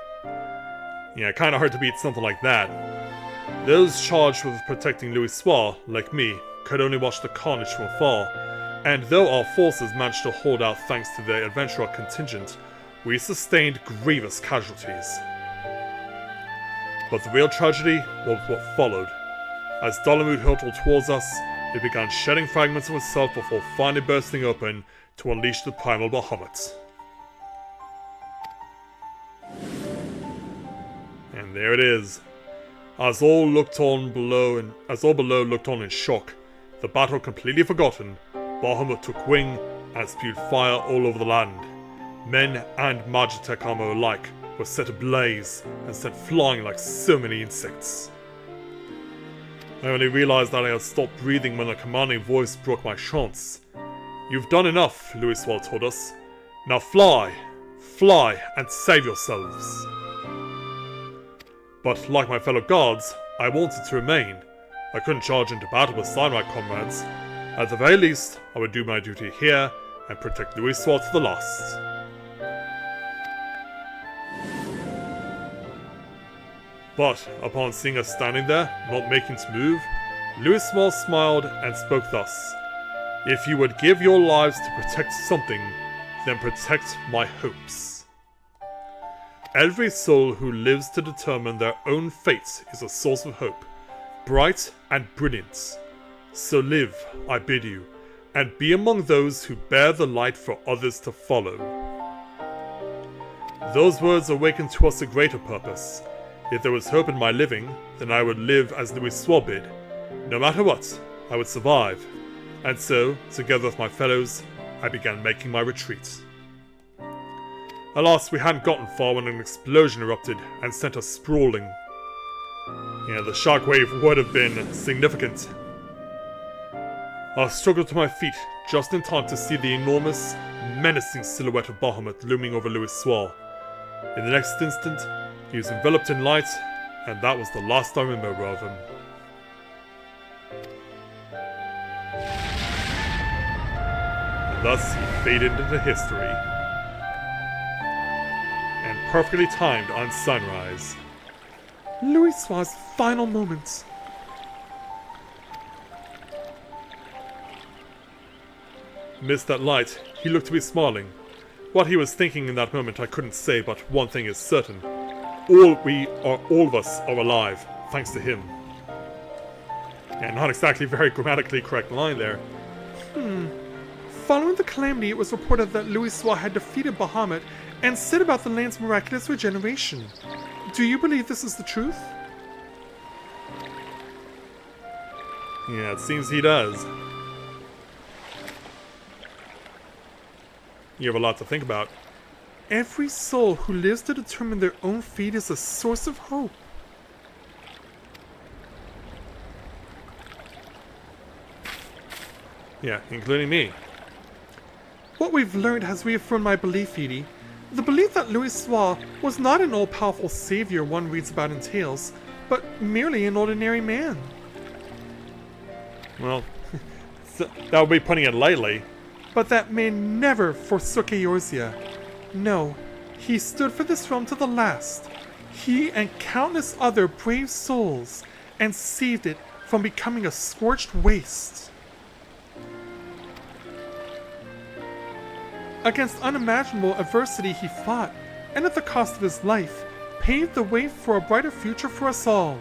Yeah, kinda hard to beat something like that. Those charged with protecting Louis Soir, like me, could only watch the carnage from afar, and though our forces managed to hold out thanks to the adventurer contingent, we sustained grievous casualties. But the real tragedy was what followed. As Dalamud hurtled towards us, it began shedding fragments of itself before finally bursting open to unleash the primal Bahamut. And there it is. As all below looked on in shock, the battle completely forgotten, Bahamut took wing and spewed fire all over the land. Men and Magitech armor alike were set ablaze and sent flying like so many insects. I only realized that I had stopped breathing when a commanding voice broke my trance. You've done enough, Louis Soir told us. Now fly! Fly and save yourselves! But like my fellow guards, I wanted to remain. I couldn't charge into battle beside my comrades. At the very least, I would do my duty here and protect Louis Soir to the last. But upon seeing us standing there, not making to move, Louis Soir smiled and spoke thus. If you would give your lives to protect something, then protect my hopes. Every soul who lives to determine their own fate is a source of hope, bright and brilliant. So live, I bid you, and be among those who bear the light for others to follow. Those words awakened to us a greater purpose. If there was hope in my living, then I would live as Louis Soir bid. No matter what, I would survive. And so, together with my fellows, I began making my retreat. Alas, we hadn't gotten far when an explosion erupted and sent us sprawling. Yeah, the shockwave would have been significant. I struggled to my feet just in time to see the enormous, menacing silhouette of Bahamut looming over Louis Soir. In the next instant, he was enveloped in light, and that was the last I remember of him. And thus he faded into history. And perfectly timed on sunrise. Louis Soir's final moments. Amidst that light, he looked to be smiling. What he was thinking in that moment I couldn't say, but one thing is certain. All of us are alive, thanks to him. Yeah, not exactly very grammatically correct line there. Following the calamity, it was reported that Louis Soir had defeated Bahamut and said about the land's miraculous regeneration. Do you believe this is the truth? Yeah, it seems he does. You have a lot to think about. Every soul who lives to determine their own fate is a source of hope. Yeah, including me. What we've learned has reaffirmed my belief, Edie. The belief that Louis Soir was not an all-powerful savior one reads about in tales, but merely an ordinary man. Well, that would be putting it lightly. But that man never forsook Eorzea. No, he stood for this realm to the last. He and countless other brave souls, and saved it from becoming a scorched waste. Against unimaginable adversity he fought, and at the cost of his life, paved the way for a brighter future for us all.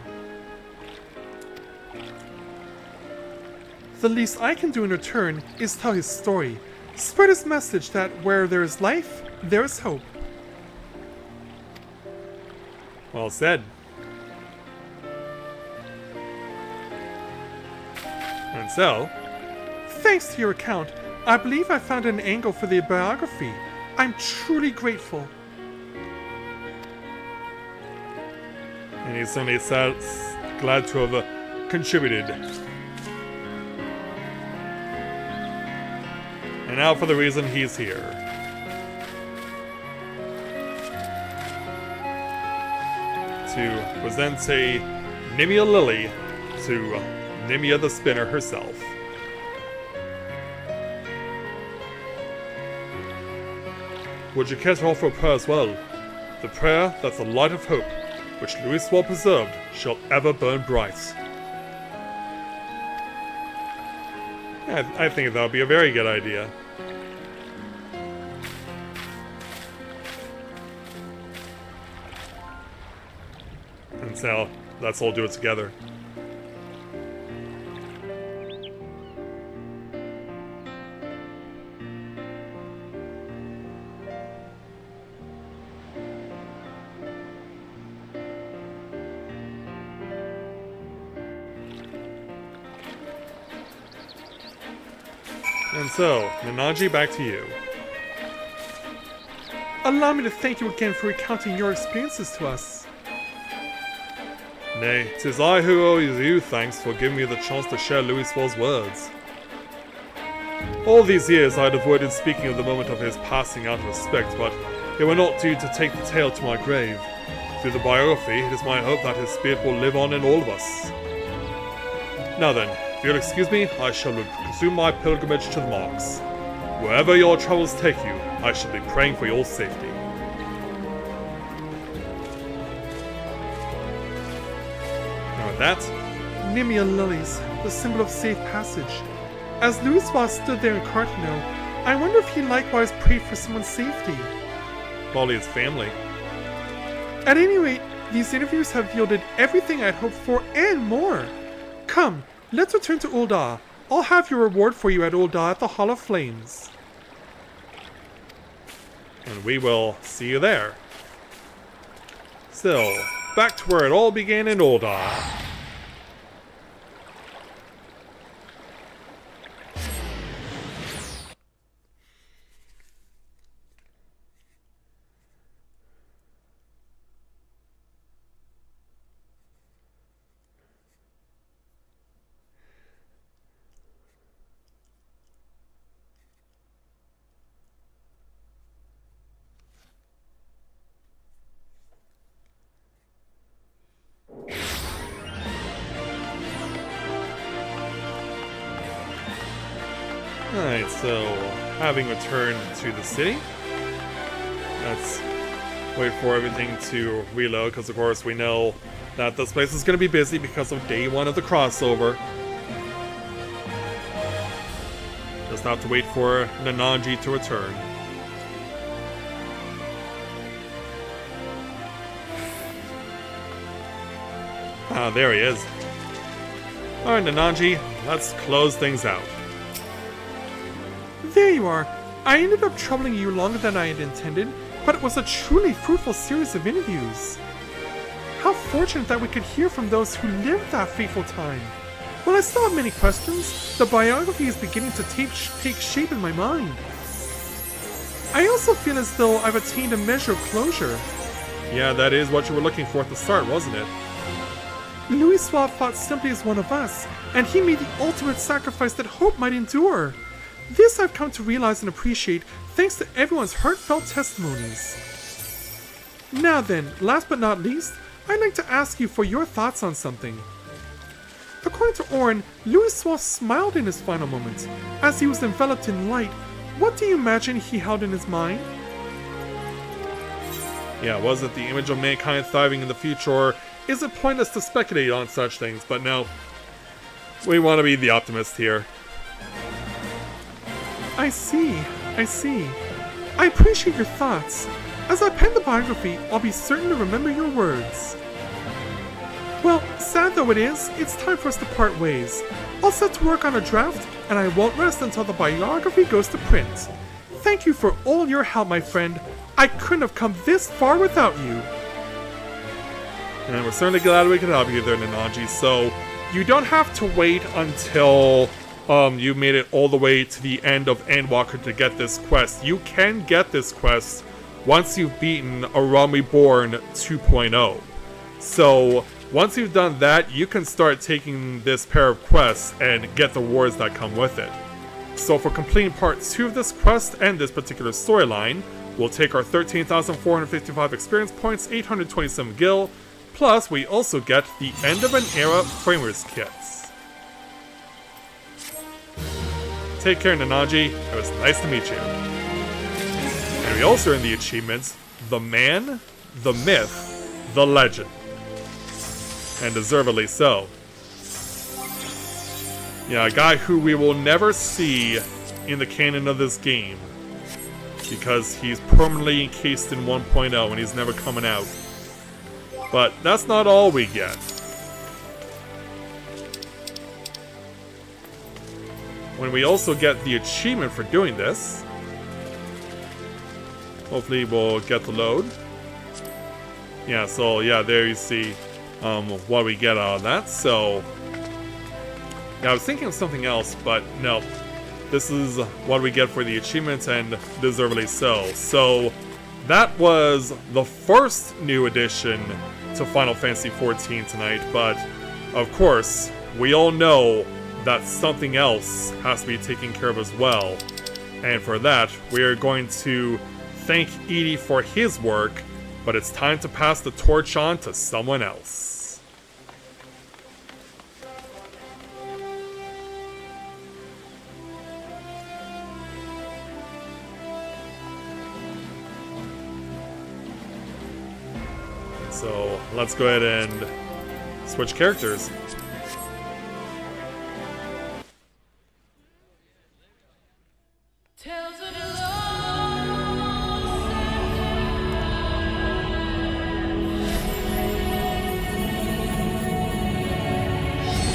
The least I can do in return is tell his story, spread his message that where there is life, there is hope. Well said. And so, thanks to your account, I believe I found an angle for the biography. I'm truly grateful. and he's certainly glad to have contributed. And now for the reason he's here. To present a Nimia Lily to Nimia the Spinner herself. Would you care to offer a prayer as well? The prayer that the light of hope, which Louis well preserved, shall ever burn bright. I think that would be a very good idea. And so, let's all do it together. And so, Nanaji, back to you. Allow me to thank you again for recounting your experiences to us. Nay, 'tis I who owe you thanks for giving me the chance to share Louis Wall's words. All these years I had avoided speaking of the moment of his passing out of respect, but it were not due to take the tale to my grave. Through the biography, it is my hope that his spirit will live on in all of us. Now then, if you'll excuse me, I shall resume my pilgrimage to the marks. Wherever your travels take you, I shall be praying for your safety. And with that, Nimia lilies, the symbol of safe passage. As Louis stood there in Cartano, I wonder if he likewise prayed for someone's safety. probably his family. At any rate, these interviews have yielded everything I'd hoped for and more. Come, let's return to Ul'dah. I'll have your reward for you at Ul'dah at the Hall of Flames. And we will see you there. Still, back to where it all began in Ul'dah. Alright, so having returned to the city, let's wait for everything to reload, because of course we know that this place is going to be busy because of day one of the crossover. Just have to wait for Nanaji to return. Ah, there he is. Alright, Nanaji, let's close things out. There you are. I ended up troubling you longer than I had intended, but it was a truly fruitful series of interviews. How fortunate that we could hear from those who lived that fateful time. While I still have many questions, the biography is beginning to take shape in my mind. I also feel as though I've attained a measure of closure. Yeah, that is what you were looking for at the start, wasn't it? Louis Suave fought simply as one of us, and he made the ultimate sacrifice that hope might endure. This I've come to realize and appreciate thanks to everyone's heartfelt testimonies. Now then, last but not least, I'd like to ask you for your thoughts on something. According to Orin, Louis Suave smiled in his final moments. As he was enveloped in light, what do you imagine he held in his mind? Yeah, was it the image of mankind thriving in the future, or is it pointless to speculate on such things? But no, we want to be the optimist here. I see. I appreciate your thoughts. As I pen the biography, I'll be certain to remember your words. Well, sad though it is, it's time for us to part ways. I'll set to work on a draft, and I won't rest until the biography goes to print. Thank you for all your help, my friend. I couldn't have come this far without you. And we're certainly glad we could help you there, Nanaji. So, you don't have to wait until you made it all the way to the end of Endwalker to get this quest. You can get this quest once you've beaten A Realm Reborn 2.0. So, once you've done that, you can start taking this pair of quests and get the rewards that come with it. So for completing part 2 of this quest and this particular storyline, we'll take our 13,455 experience points, 827 gil, plus we also get the End of an Era Framers Kits. Take care, Nanaji. It was nice to meet you. And we also earned the achievements, The Man, The Myth, The Legend. And deservedly so. Yeah, a guy who we will never see in the canon of this game, because he's permanently encased in 1.0 and he's never coming out. But that's not all we get. When we also get the achievement for doing this, hopefully we'll get the load. Yeah, so yeah, there you see what we get out of that. So yeah, I was thinking of something else, but no. This is what we get for the achievements, and deservedly so. So that was the first new addition to Final Fantasy XIV tonight, but of course, we all know that something else has to be taken care of as well. And for that, we are going to thank Edie for his work, but it's time to pass the torch on to someone else. So let's go ahead and switch characters.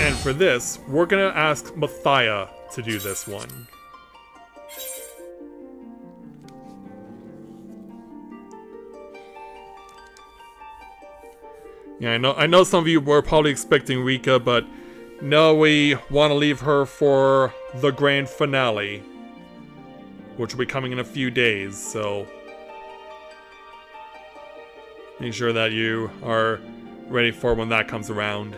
And for this, we're gonna ask Mathia to do this one. Yeah, I know some of you were probably expecting Rika, but no, we want to leave her for the grand finale, which will be coming in a few days, so make sure that you are ready for when that comes around.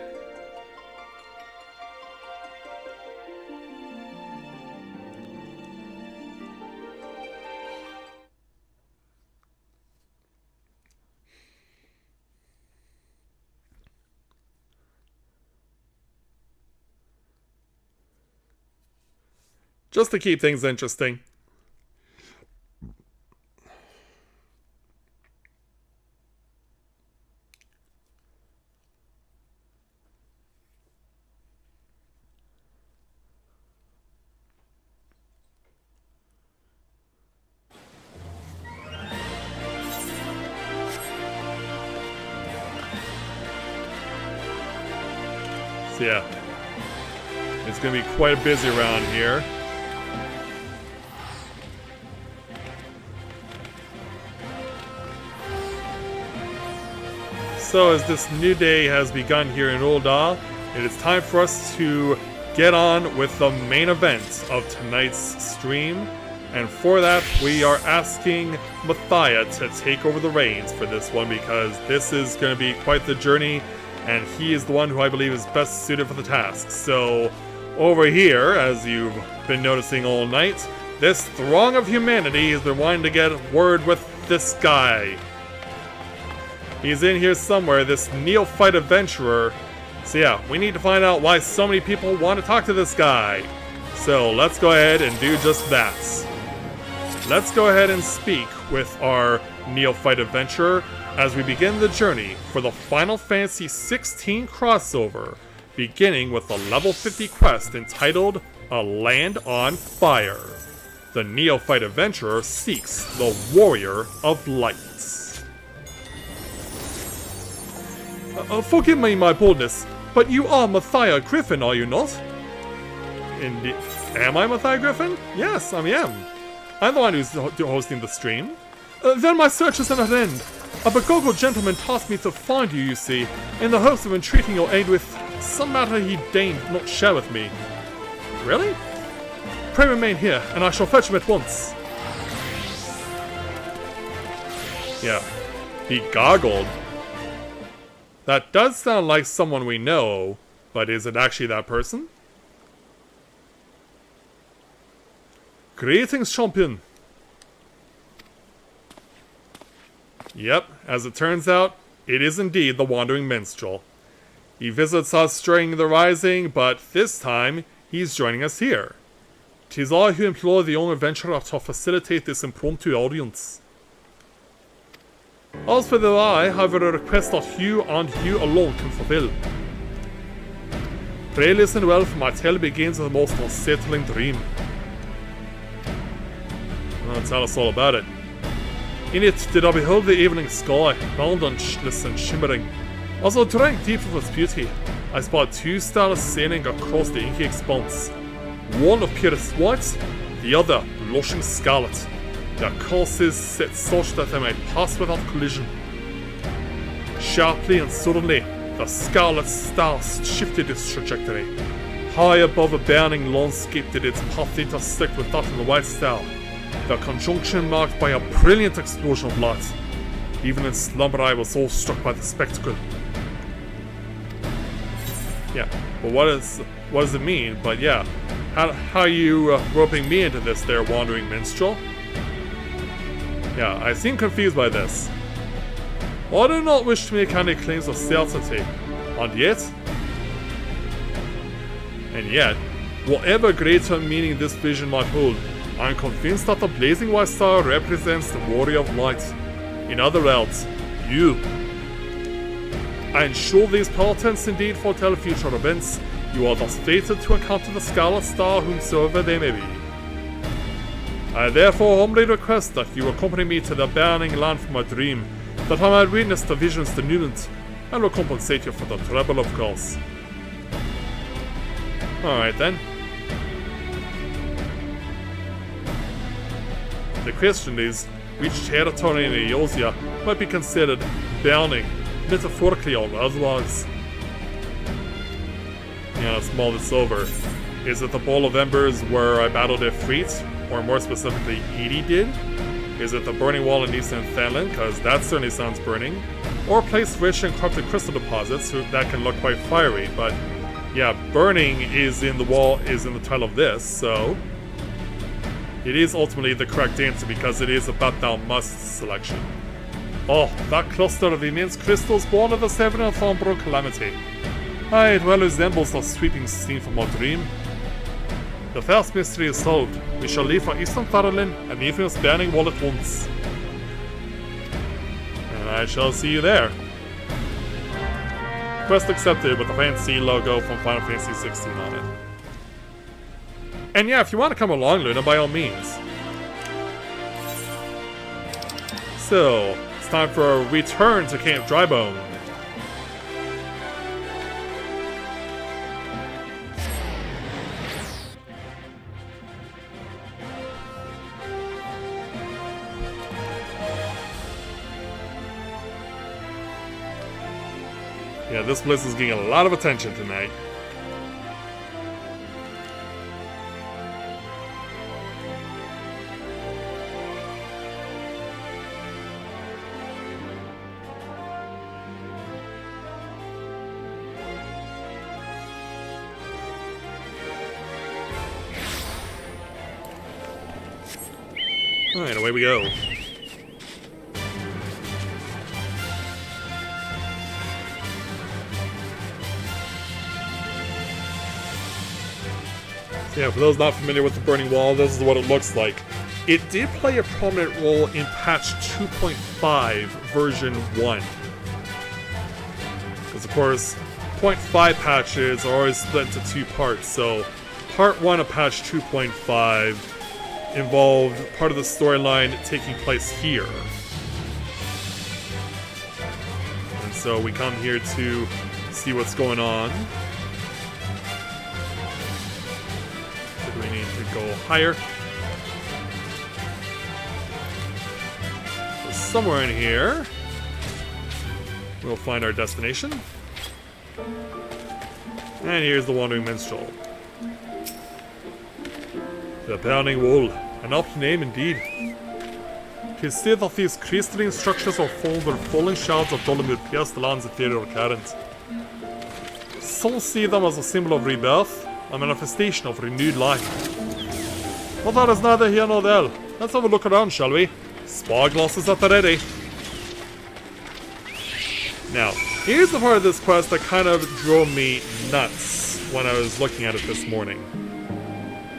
Just to keep things interesting. So yeah, it's gonna be quite busy around here. So as this new day has begun here in Ul'dah, it is time for us to get on with the main event of tonight's stream. And for that, we are asking Mathia to take over the reins for this one because this is going to be quite the journey, and he is the one who I believe is best suited for the task. So, over here, as you've been noticing all night, this throng of humanity has been wanting to get word with this guy. He's in here somewhere, this neophyte adventurer. So yeah, we need to find out why so many people want to talk to this guy. So let's go ahead and do just that. Let's go ahead and speak with our neophyte adventurer as we begin the journey for the Final Fantasy XVI crossover, beginning with the level 50 quest entitled A Land on Fire. The neophyte adventurer seeks the Warrior of Light. Forgive me my boldness, but you are Mathia Griffin, are you not? Indeed. Am I Mathia Griffin? Yes, I am. I'm the one who's hosting the stream. Then my search is at an end. A begoggled gentleman tasked me to find you, you see, in the hopes of entreating your aid with some matter he deigned not share with me. Really? Pray remain here, and I shall fetch him at once. Yeah. He goggled. That does sound like someone we know, but is it actually that person? Greetings, champion! Yep, as it turns out, it is indeed the Wandering Minstrel. He visits us during the Rising, but this time, he's joining us here. 'Tis I who implore the young adventurer to facilitate this impromptu audience. As for the I have a request that you and you alone can fulfill. Pray listen well, for my tale begins with a most unsettling dream. Well, tell us all about it. In it did I behold the evening sky, boundless and shimmering. As I drank deep of its beauty, I spied two stars sailing across the inky expanse. One of purest white, the other blushing scarlet. Their courses set such that they might pass without collision. Sharply and suddenly, the scarlet star shifted its trajectory. High above a burning landscape did its path intersect with that of the white star, the conjunction marked by a brilliant explosion of light. Even in slumber I was awe-struck by the spectacle. Yeah, but what does it mean? But yeah, how are you roping me into this there, Wandering Minstrel? Yeah, I seem confused by this. I do not wish to make any claims of certainty, and yet, whatever greater meaning this vision might hold, I am convinced that the blazing white star represents the Warrior of Light. In other words, you. I am sure these portents indeed foretell future events. You are thus fated to encounter the Scarlet Star, whomsoever they may be. I therefore humbly request that you accompany me to the burning land from my dream, that I might witness the vision's denouement, and will compensate you for the trouble, of course. Alright then. The question is, which territory in Eosia might be considered burning, metaphorically or otherwise? Yeah, let's mull this over. Is it the Bowl of Embers where I battled Ifrit? Or more specifically, Edie did? Is it the Burning Wall in Eastern Thailand? Because that certainly sounds burning. Or a place rich in corrupted crystal deposits that can look quite fiery, but yeah, burning is in the title of this, so it is ultimately the correct answer because it is a but thou must selection. Oh, that cluster of immense crystals born of the seventh Umbral calamity. Aye, it well resembles the sweeping scene from our dream. The first mystery is solved. We shall leave for Eastern Thailand and the infamous Burning Wall at once. And I shall see you there. Quest accepted with the fancy logo from Final Fantasy XVI on it. And yeah, if you want to come along, Luna, by all means. So, it's time for a return to Camp Drybone. Yeah, this place is getting a lot of attention tonight. Alright, away we go. So yeah, for those not familiar with the Burning Wall, this is what it looks like. It did play a prominent role in patch 2.5 version 1. Because of course, 0.5 patches are always split into two parts, so part 1 of patch 2.5 involved part of the storyline taking place here. And so we come here to see what's going on. So we need to go higher. So somewhere in here, we'll find our destination. And here's the Wandering Minstrel. The Burning Wall, an apt name indeed. 'Tis said that these crystalline structures are formed where falling shards of Dolomir pierce the land's ethereal current. Some see them as a symbol of rebirth, a manifestation of renewed life. But that is neither here nor there. Let's have a look around, shall we? Spyglasses at the ready. Now, here's the part of this quest that kind of drove me nuts when I was looking at it this morning.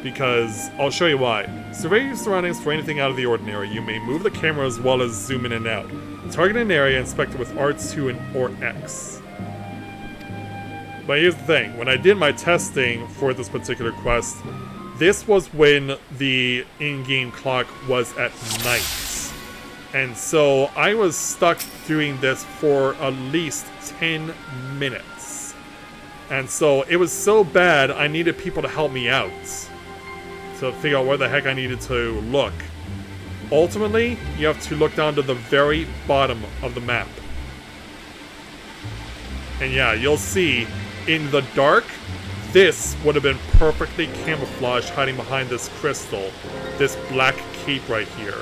Because, I'll show you why. Survey your surroundings for anything out of the ordinary. You may move the camera as well as zoom in and out. Target an area, inspect it with R2 or X. But here's the thing, when I did my testing for this particular quest, this was when the in-game clock was at night. And so I was stuck doing this for at least 10 minutes. And so it was so bad, I needed people to help me out to figure out where the heck I needed to look. Ultimately, you have to look down to the very bottom of the map. And yeah, you'll see, in the dark, this would have been perfectly camouflaged hiding behind this crystal, this black cape right here,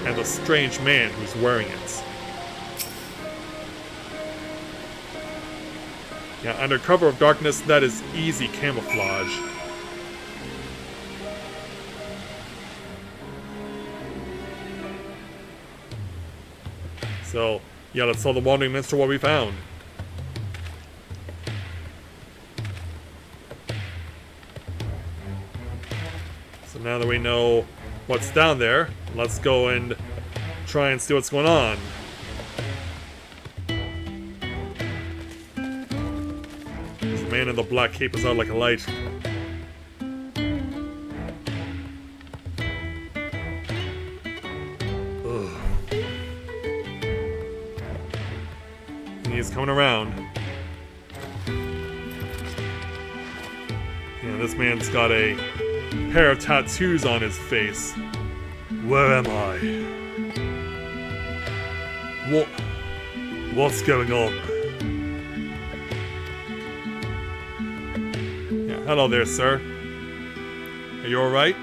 and the strange man who's wearing it. Yeah, under cover of darkness, that is easy camouflage. So, yeah, let's tell the Wandering Minstrel what we found. So now that we know what's down there, let's go and try and see what's going on. This man in the black cape is out like a light. He's coming around. Yeah, this man's got a pair of tattoos on his face. Where am I? What's going on? Yeah, hello there, sir. Are you alright?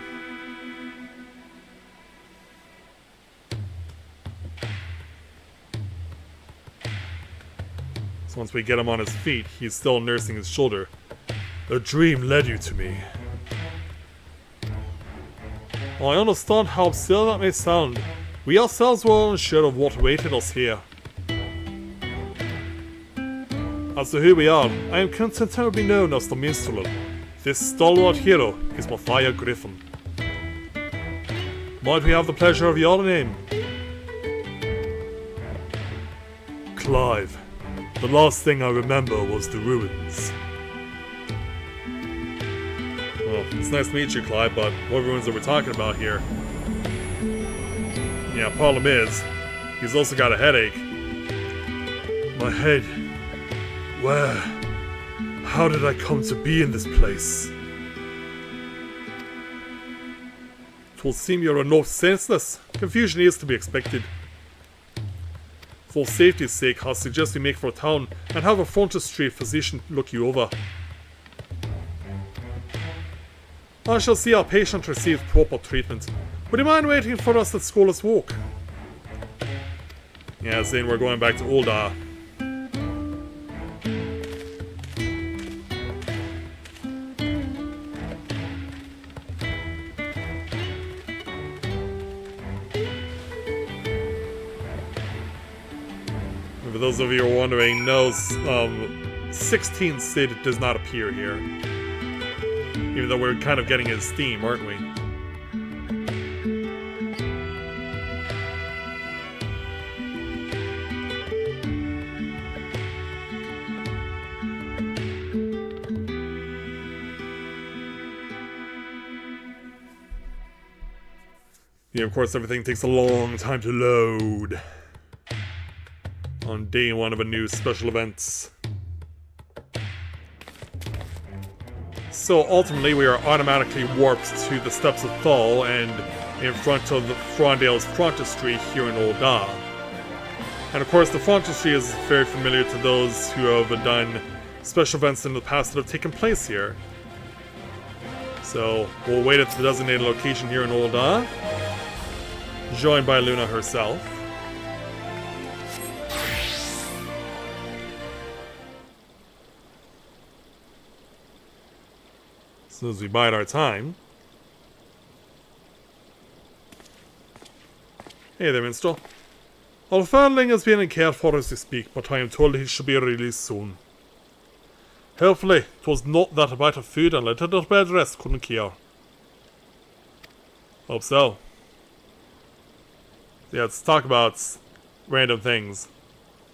Once we get him on his feet, he's still nursing his shoulder. A dream led you to me. I understand how absurd that may sound. We ourselves were unsure of what awaited us here. As to who we are, I am content to be known as the Minstrel. This stalwart hero is Matthias Griffin. Might we have the pleasure of your name? Clive. The last thing I remember was the ruins. Well, it's nice to meet you, Clive, but what ruins are we talking about here? Yeah, problem is, he's also got a headache. My head. Where? How did I come to be in this place? 'Twill seem you are not senseless. Confusion is to be expected. For safety's sake, I suggest we make for town and have a frontispiece physician look you over. I shall see our patient receive proper treatment. Would you mind waiting for us at Scholar's Walk? Yeah, saying we're going back to Oldar. for those of you who are wondering, no, 16 Sid does not appear here. Even though we're kind of getting his theme, aren't we? Yeah, of course, everything takes a long time to load on day one of a new special events. So ultimately, we are automatically warped to the Steps of Thal and in front of the Frondale's frontistery here in Old Da. And of course, the frontistery is very familiar to those who have done special events in the past that have taken place here. So we'll wait at the designated location here in Old Da, joined by Luna herself. As soon as we bide our time. Hey there, minstrel. Our foundling has been cared for as we speak, but I am told he should be released soon. Hopefully, 'twas not that a bite of food and a little bed rest couldn't cure. Hope so. Yeah, let's talk about random things.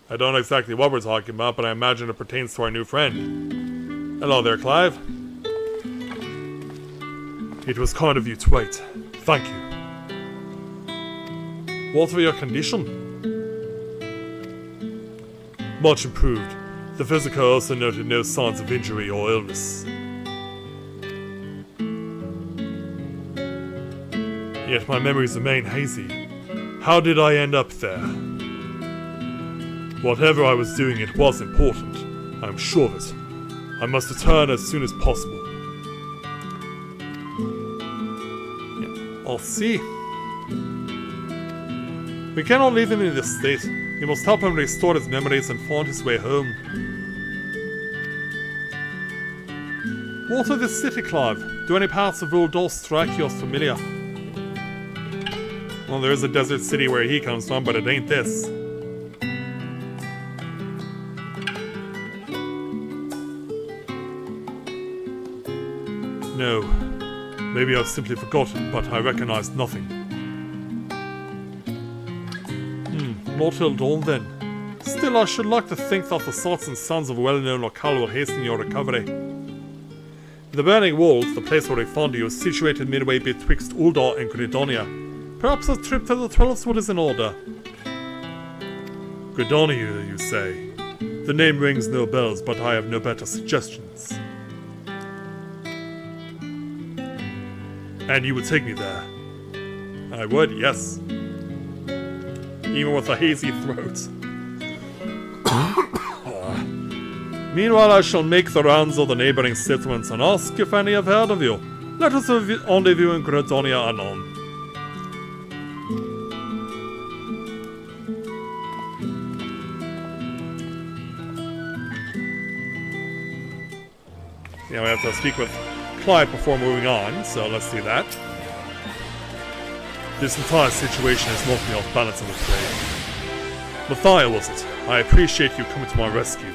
I don't know exactly what we're talking about, but I imagine it pertains to our new friend. Hello there, Clive. It was kind of you to wait. Thank you. What were your condition? Much improved. The physical also noted no signs of injury or illness. Yet my memories remain hazy. How did I end up there? Whatever I was doing, it was important. I'm sure of it. I must return as soon as possible. I'll see. We cannot leave him in this state. We must help him restore his memories and find his way home. What of this city, Clive? Do any parts of Uldor strike you as familiar? Well, there is a desert city where he comes from, but it ain't this. No. Maybe I've simply forgotten, but I recognize nothing. Not Uldor then. Still, I should like to think that the sights and sounds of a well-known locale will hasten your recovery. The Burning Walls, the place where I found you, is situated midway betwixt Uldor and Gridonia. Perhaps a trip to the Trollswood is in order. Gridonia, you say? The name rings no bells, but I have no better suggestions. And you would take me there? I would, yes. Even with a hazy throat. Meanwhile, I shall make the rounds of the neighboring settlements and ask if any have heard of you. Let us rendezvous in Gridonia anon. Yeah, we have to speak with Clive before moving on, so let's do that. This entire situation has knocked me off balance, I'm afraid. Matthias, was it? I appreciate you coming to my rescue.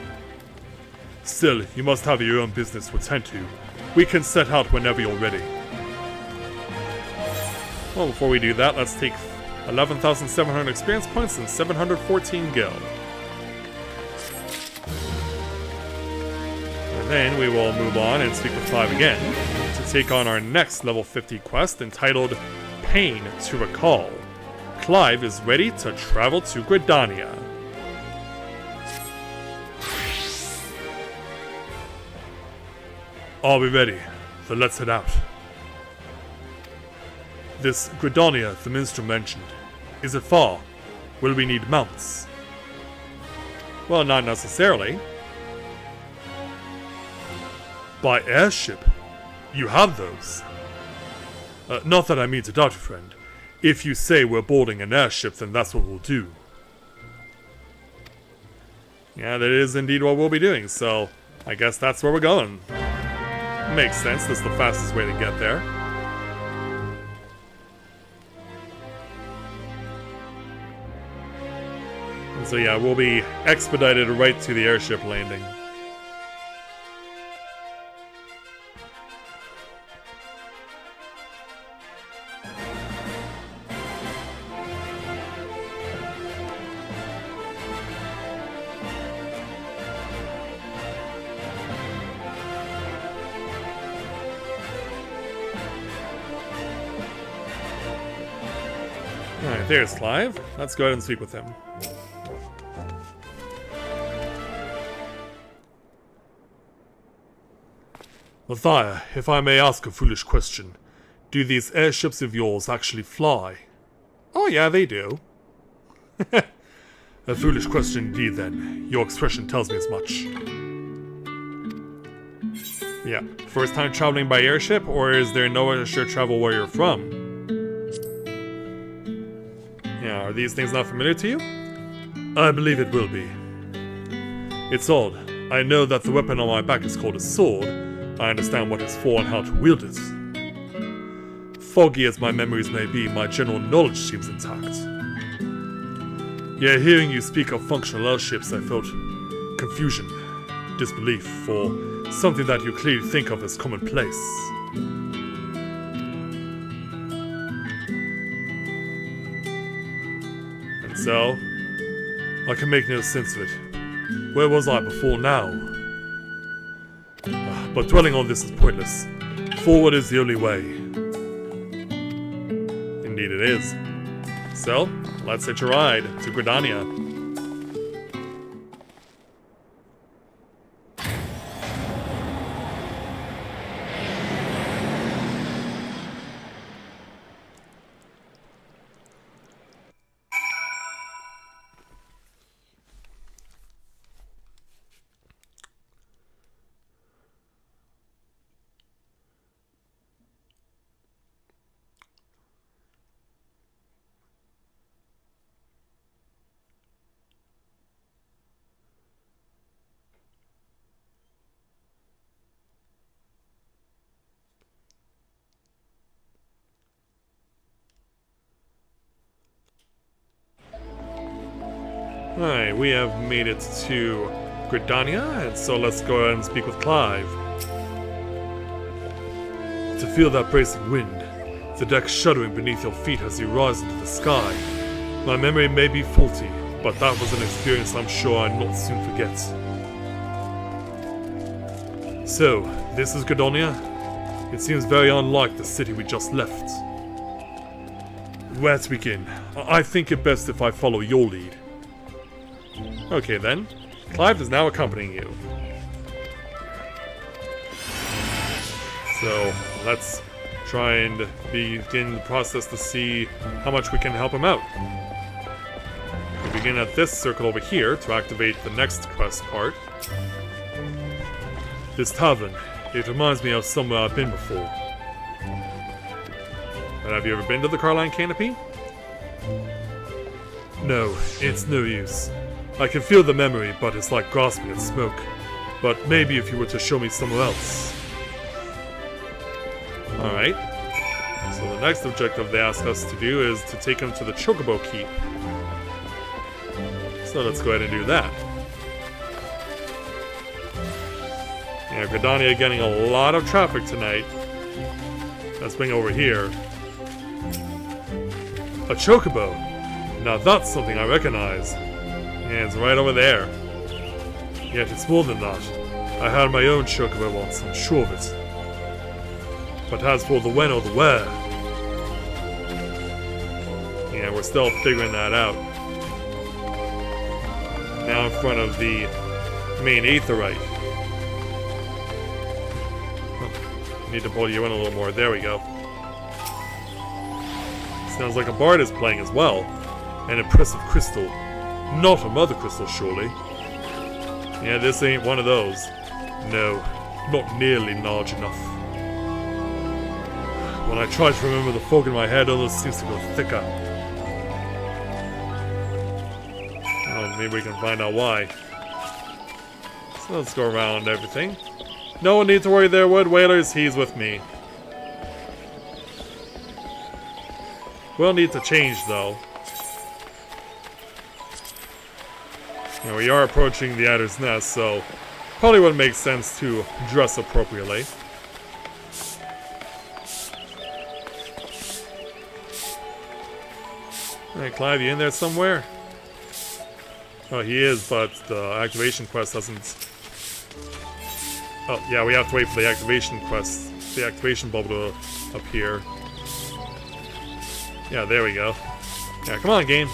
Still, you must have your own business to attend to. We can set out whenever you're ready. Well, before we do that, let's take 11,700 experience points and 714 gil. And then we will move on and speak with Clive again to take on our next level 50 quest entitled Pain to Recall. Clive is ready to travel to Gridonia. Are we ready? Then let's head out. This Gridonia the minstrel mentioned. Is it far? Will we need mounts? Well, not necessarily. By airship? You have those? Not that I mean to doubt you, friend. If you say we're boarding an airship, then that's what we'll do. Yeah, that is indeed what we'll be doing, so I guess that's where we're going. Makes sense, that's the fastest way to get there. And So yeah, we'll be expedited right to the airship landing. Alright, there's Clive. Let's go ahead and speak with him. Mathia, if I may ask a foolish question, do these airships of yours actually fly? Oh yeah, they do. A foolish question indeed then. Your expression tells me as much. Yeah, first time traveling by airship, or is there no airship travel where you're from? Yeah, are these things not familiar to you? I believe it will be. It's odd. I know that the weapon on my back is called a sword. I understand what it's for and how to wield it. Foggy as my memories may be, my general knowledge seems intact. Yeah, hearing you speak of functional airships, I felt confusion, disbelief for something that you clearly think of as commonplace. And so, I can make no sense of it. Where was I before now? But dwelling on this is pointless. Forward is the only way. Indeed it is. So, let's hitch a ride to Gridania. Alright, we have made it to Gridania, and so let's go ahead and speak with Clive. To feel that bracing wind, the deck shuddering beneath your feet as you rise into the sky. My memory may be faulty, but that was an experience I'm sure I'll not soon forget. So, this is Gridania? It seems very unlike the city we just left. Where to begin? I think it best if I follow your lead. Okay then, Clive is now accompanying you. So, let's try and begin the process to see how much we can help him out. We begin at this circle over here to activate the next quest part. This tavern, it reminds me of somewhere I've been before. But have you ever been to the Carline Canopy? No, it's no use. I can feel the memory, but it's like grasping at smoke. But maybe if you were to show me somewhere else. Alright. So the next objective they ask us to do is to take him to the Chocobo Keep. So let's go ahead and do that. Yeah, Gridania getting a lot of traffic tonight. Let's bring over here. A Chocobo! Now that's something I recognize. Yeah, it's right over there. Yet it's more than that. I had my own Chocobo once, I'm sure of it. But as for the when or the where... yeah, we're still figuring that out. Now in front of the main Aetherite. Oh, need to pull you in a little more. There we go. Sounds like a bard is playing as well. An impressive crystal. Not a mother crystal, surely. Yeah, this ain't one of those. No, not nearly large enough. When I try to remember the fog in my head, all this seems to go thicker. Oh, maybe we can find out why. So let's go around everything. No one needs to worry there, Wood Whalers, he's with me. We'll need to change, though. Now, we are approaching the Adder's Nest, so probably wouldn't make sense to dress appropriately. Hey, Clive, you in there somewhere? Oh, he is, but the activation quest doesn't... Oh, yeah, we have to wait for the activation quest, the activation bubble to appear. Yeah, there we go. Yeah, come on, game.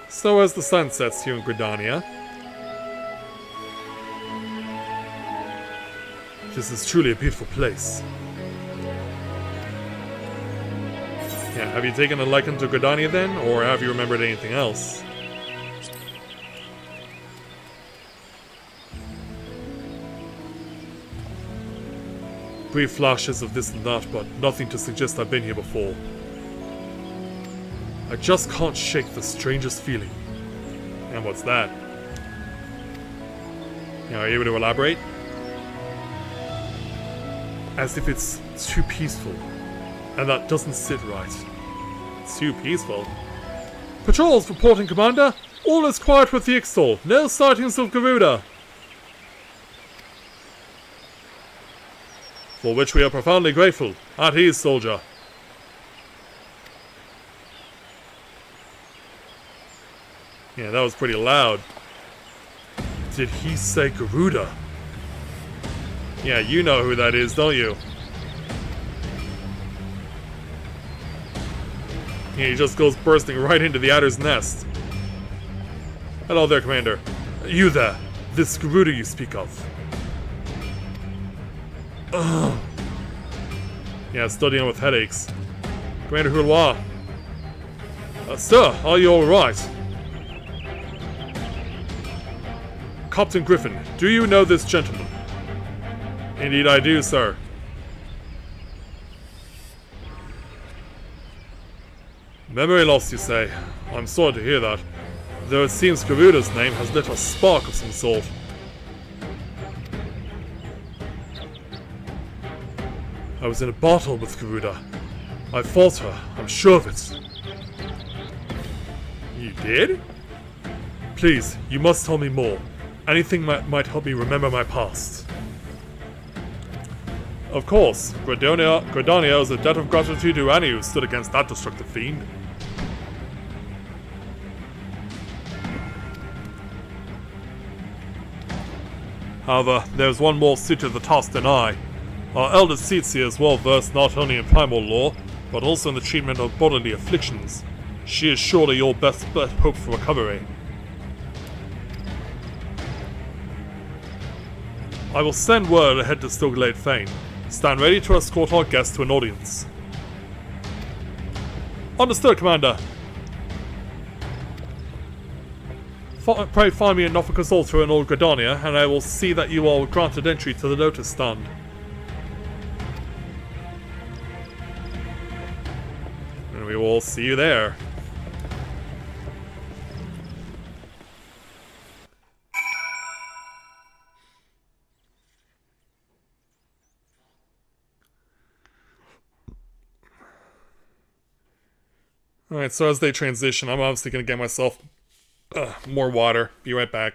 So as the sun sets here in Gridania, this is truly a beautiful place. Yeah, have you taken a liking to Gridania then, or have you remembered anything else? Brief flashes of this and that, but nothing to suggest I've been here before. I just can't shake the strangest feeling. And what's that? Now, are you able to elaborate? As if it's too peaceful. And that doesn't sit right. It's too peaceful. Patrols reporting, Commander. All is quiet with the Ixtal. No sightings of Garuda. For which we are profoundly grateful. At ease, soldier. Yeah, that was pretty loud. Did he say Garuda? Yeah, you know who that is, don't you? Yeah, he just goes bursting right into the Adder's Nest. Hello there, Commander. You there. This Garuda you speak of. Ugh. Yeah, still dealing with headaches. Commander Houlois. Sir, are you alright? Captain Griffin, do you know this gentleman? Indeed I do, sir. Memory loss, you say? I'm sorry to hear that. Though it seems Garuda's name has lit a spark of some sort. I was in a battle with Garuda. I fought her, I'm sure of it. You did? Please, you must tell me more. Anything might help me remember my past. Of course, Gridania owes a debt of gratitude to any who stood against that destructive fiend. However, there's one more suitor to the task than I. Our elder Tsitsi is well versed not only in primal law, but also in the treatment of bodily afflictions. She is surely your best hope for recovery. I will send word ahead to Stillglade Fane. Stand ready to escort our guest to an audience. Understood, Commander. Pray find me a Nofficus altar in Old Gridania, and I will see that you are granted entry to the Lotus Stand. And we will see you there. Alright, so as they transition, I'm obviously going to get myself more water. Be right back.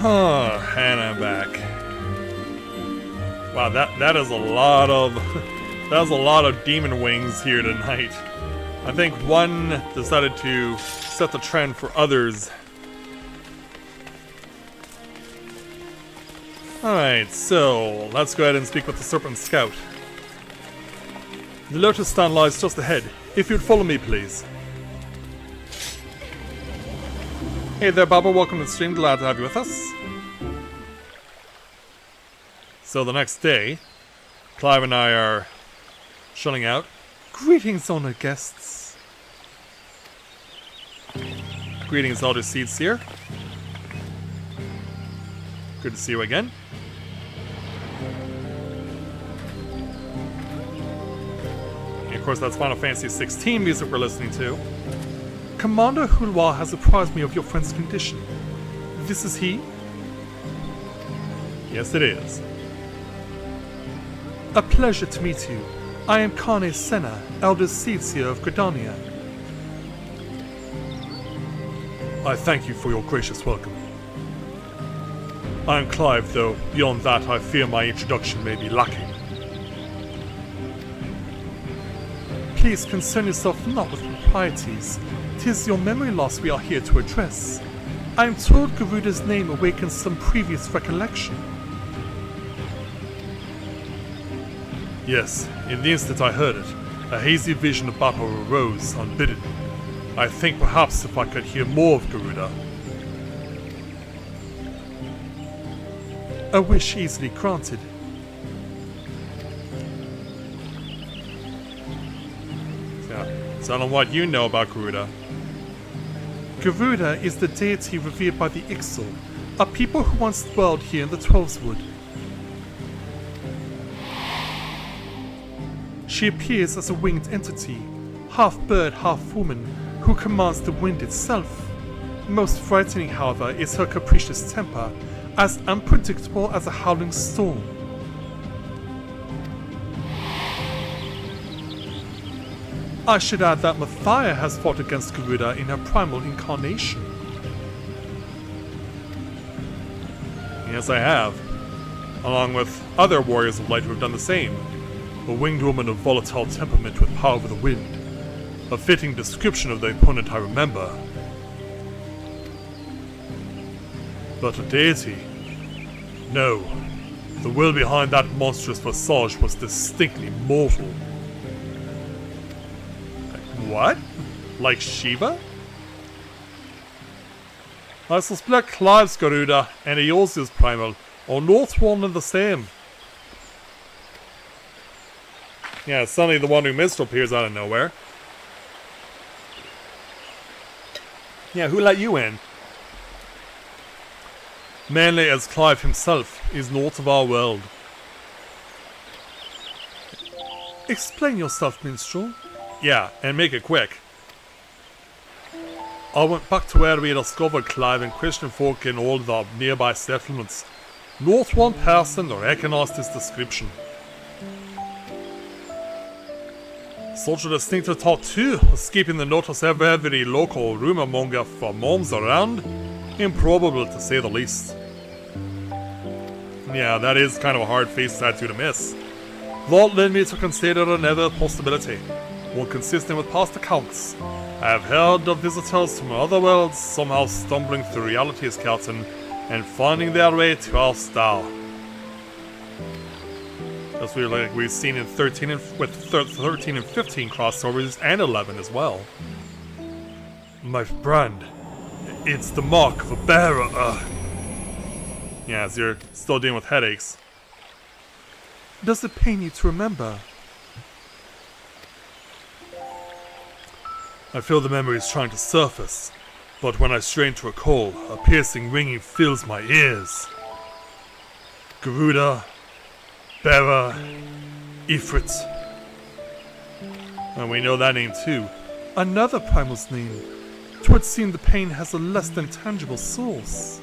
Huh, and I'm back. Wow, that is a lot of that was a lot of demon wings here tonight. I think one decided to set the trend for others. Alright, so let's go ahead and speak with the Serpent Scout. The Lotus Stand lies just ahead. If you'd follow me, please. Hey there, Baba. Welcome to the stream. Glad to have you with us. So the next day, Clive and I are shutting out. Greetings, honored guests. Greetings, Elder Seedseer. Good to see you again. And of course, that's Final Fantasy XVI music we're listening to. Commander Hulwa has apprised me of your friend's condition. This is he? Yes, it is. A pleasure to meet you. I am Kane Senna, Elder Seedseer of Gridania. I thank you for your gracious welcome. I am Clive, though beyond that I fear my introduction may be lacking. Please concern yourself not with proprieties. 'Tis your memory loss we are here to address. I am told Garuda's name awakens some previous recollection. Yes, in the instant I heard it, a hazy vision of battle arose unbidden. I think perhaps if I could hear more of Garuda. A wish easily granted. Tell them what you know about Garuda. Garuda is the deity revered by the Ixal, a people who once dwelled here in the Twelveswood. She appears as a winged entity, half bird, half woman, who commands the wind itself. Most frightening, however, is her capricious temper, as unpredictable as a howling storm. I should add that Mathia has fought against Garuda in her primal incarnation. Yes, I have. Along with other warriors of light who have done the same. A winged woman of volatile temperament with power over the wind. A fitting description of the opponent I remember. But a deity? No. The will behind that monstrous visage was distinctly mortal. What? Like Shiva? I suspect Clive's Garuda and Eosia's primal are not one and the same. Yeah, suddenly the Wandering Minstrel appears out of nowhere. Yeah, who let you in? Mainly as Clive himself is not of our world. Explain yourself, minstrel. Yeah, and make it quick. I went back to where we discovered Clive and Christian folk in all the nearby settlements. Not one person recognized his description. Such a distinctive tattoo, escaping the notice of every local rumor monger for moms around. Improbable to say the least. Yeah, that is kind of a hard face tattoo to miss. That led me to consider another possibility, one consistent with past accounts. I have heard of visitors from other worlds somehow stumbling through reality's curtain and finding their way to our star. That's like we've seen in 13 and 15 crossovers and 11 as well. My brand. It's the mark of a bearer. Yeah, as you're still dealing with headaches. Does it pain you to remember? I feel the memories trying to surface, but when I strain to recall, a piercing ringing fills my ears. Garuda, Bera, Ifrit. And we know that name too. Another primal's name. 'Twould seem the pain has a less than tangible source.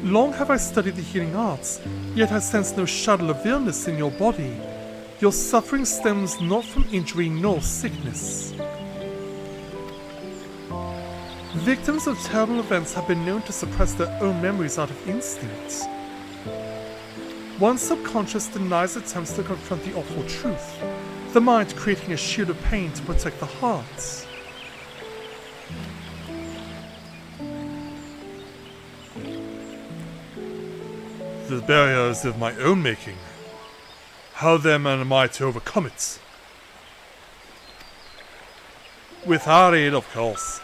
Long have I studied the healing arts, yet I sense no shadow of illness in your body. Your suffering stems not from injury nor sickness. Victims of terrible events have been known to suppress their own memories out of instinct. One's subconscious denies attempts to confront the awful truth, the mind creating a shield of pain to protect the heart. The barrier is of my own making. How then am I to overcome it? With our aid, of course.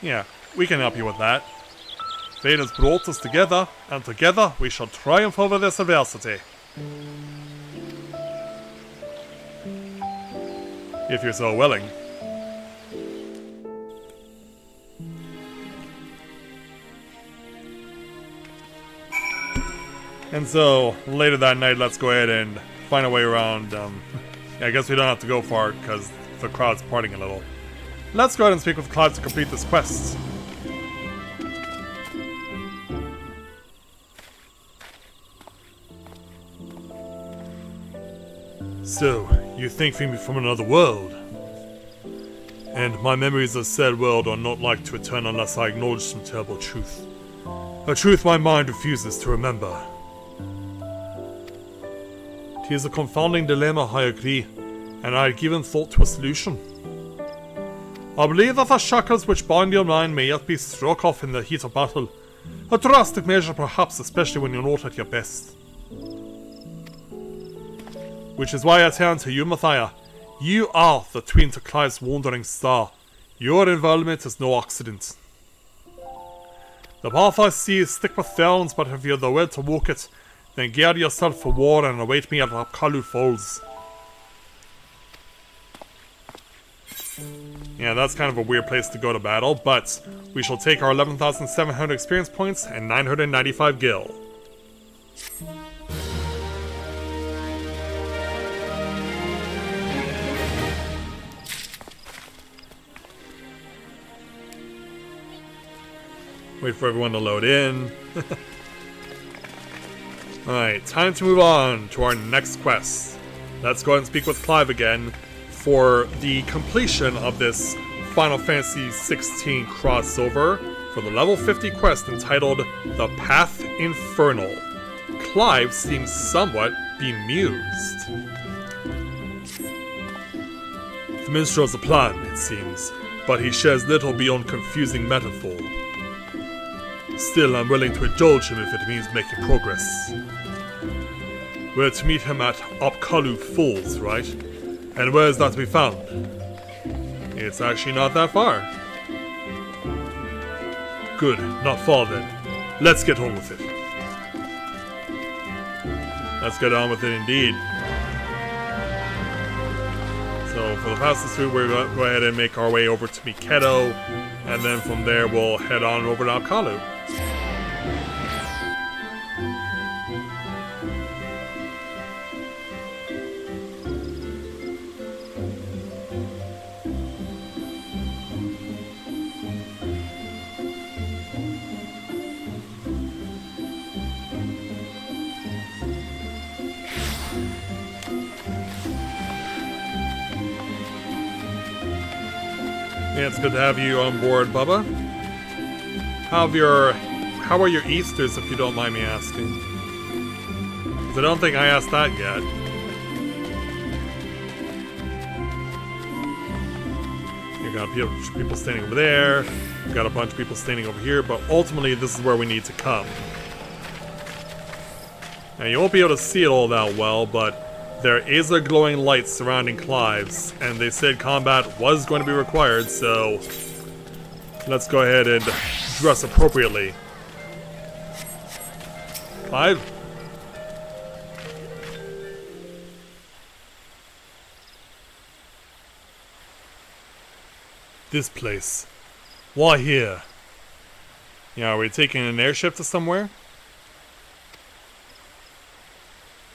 Yeah, we can help you with that. Fate has brought us together, and together we shall triumph over this adversity. If you're so willing. And so, later that night, let's go ahead and find a way around. I guess we don't have to go far, because the crowd's parting a little. Let's go ahead and speak with Clive to complete this quest. So, you think me from another world? And my memories of said world are not like to return unless I acknowledge some terrible truth. A truth my mind refuses to remember. 'Tis a confounding dilemma, I agree, and I had given thought to a solution. I believe that the shackles which bind your mind may yet be struck off in the heat of battle. A drastic measure perhaps, especially when you're not at your best. Which is why I turn to you, Mathia. You are the twin to Clive's wandering star. Your involvement is no accident. The path I see is thick with thorns, but if you're the will to walk it, then gear yourself for war and await me at Rapkalu Falls. Yeah, that's kind of a weird place to go to battle, but we shall take our 11,700 experience points and 995 gil. Wait for everyone to load in. Alright, time to move on to our next quest. Let's go ahead and speak with Clive again for the completion of this Final Fantasy XVI crossover for the level 50 quest entitled The Path Infernal. Clive seems somewhat bemused. The minstrel has a plan, it seems, but he shares little beyond confusing metaphor. Still, I'm willing to indulge him if it means making progress. We're to meet him at Opkalu Falls, right? And where is that to be found? It's actually not that far. Good, not far then. Let's get on with it. Let's get on with it indeed. So for the fastest route, we're going to go ahead and make our way over to Miketo, and then from there we'll head on over to Opkalu. Yeah, it's good to have you on board, Bubba. How are your Easters, if you don't mind me asking? 'Cause I don't think I asked that yet. You got a bunch of people standing over there. You got a bunch of people standing over here, but ultimately this is where we need to come. Now you won't be able to see it all that well, but there is a glowing light surrounding Clive's, and they said combat was going to be required, so let's go ahead and dress appropriately. Clive? This place. Why here? Yeah, are we taking an airship to somewhere?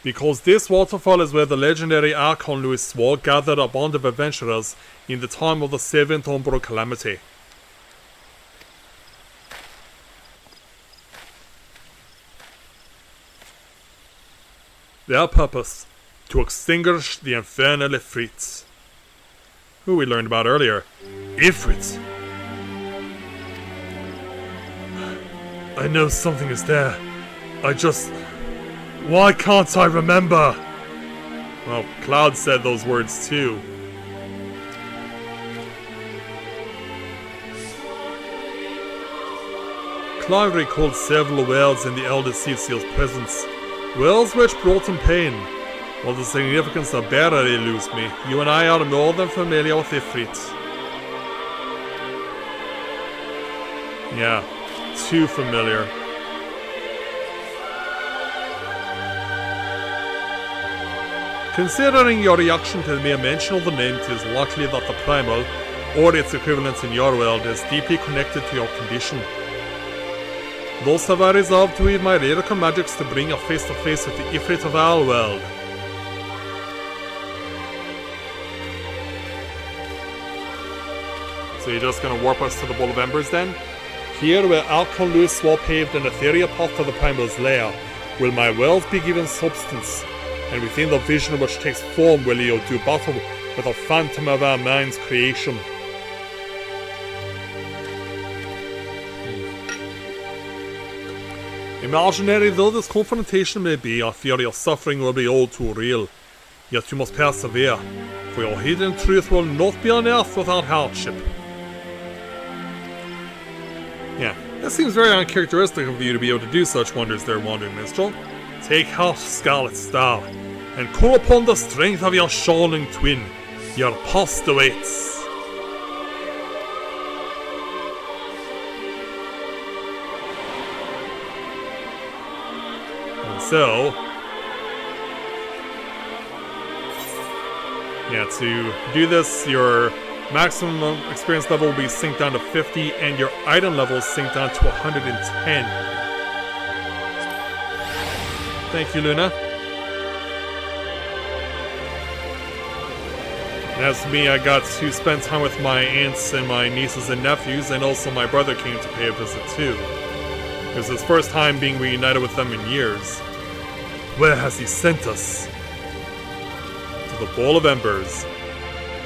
Because this waterfall is where the legendary Archon Louis swore gathered a band of adventurers in the time of the Seventh Umbral Calamity. Their purpose, to extinguish the infernal Ifrits. Who we learned about earlier. Ifrit! I know something is there. Why can't I remember? Well, Cloud said those words too. Cloud recalled several worlds in the Elder Cecil's presence. Worlds which brought him pain. While the significance of Bearer eludes me, you and I are more than familiar with Ifrit. Yeah, too familiar. Considering your reaction to the mere mention of the name, it is likely that the primal, or its equivalent in your world, is deeply connected to your condition. Thus have I resolved to weave my lyrical magics to bring you face to face with the Ifrit of our world. So you're just gonna warp us to the Bowl of Embers then? Here, where Archon Louis swore paved an ethereal path to the primal's lair, will my world be given substance. And within the vision which takes form will you do battle with the phantom of our mind's creation. Imaginary though this confrontation may be, I fear your suffering will be all too real. Yet you must persevere, for your hidden truth will not be unearthed without hardship. Yeah, that seems very uncharacteristic of you to be able to do such wonders there, Wandering Minstrel. Take heart, Scarlet Star, and call upon the strength of your shining twin. Your post awaits. And so, yeah, to do this, your maximum experience level will be synced down to 50, and your item level is synced down to 110. Thank you, Luna. And as for me, I got to spend time with my aunts and my nieces and nephews, and also my brother came to pay a visit too. It was his first time being reunited with them in years. Where has he sent us? To the Bowl of Embers.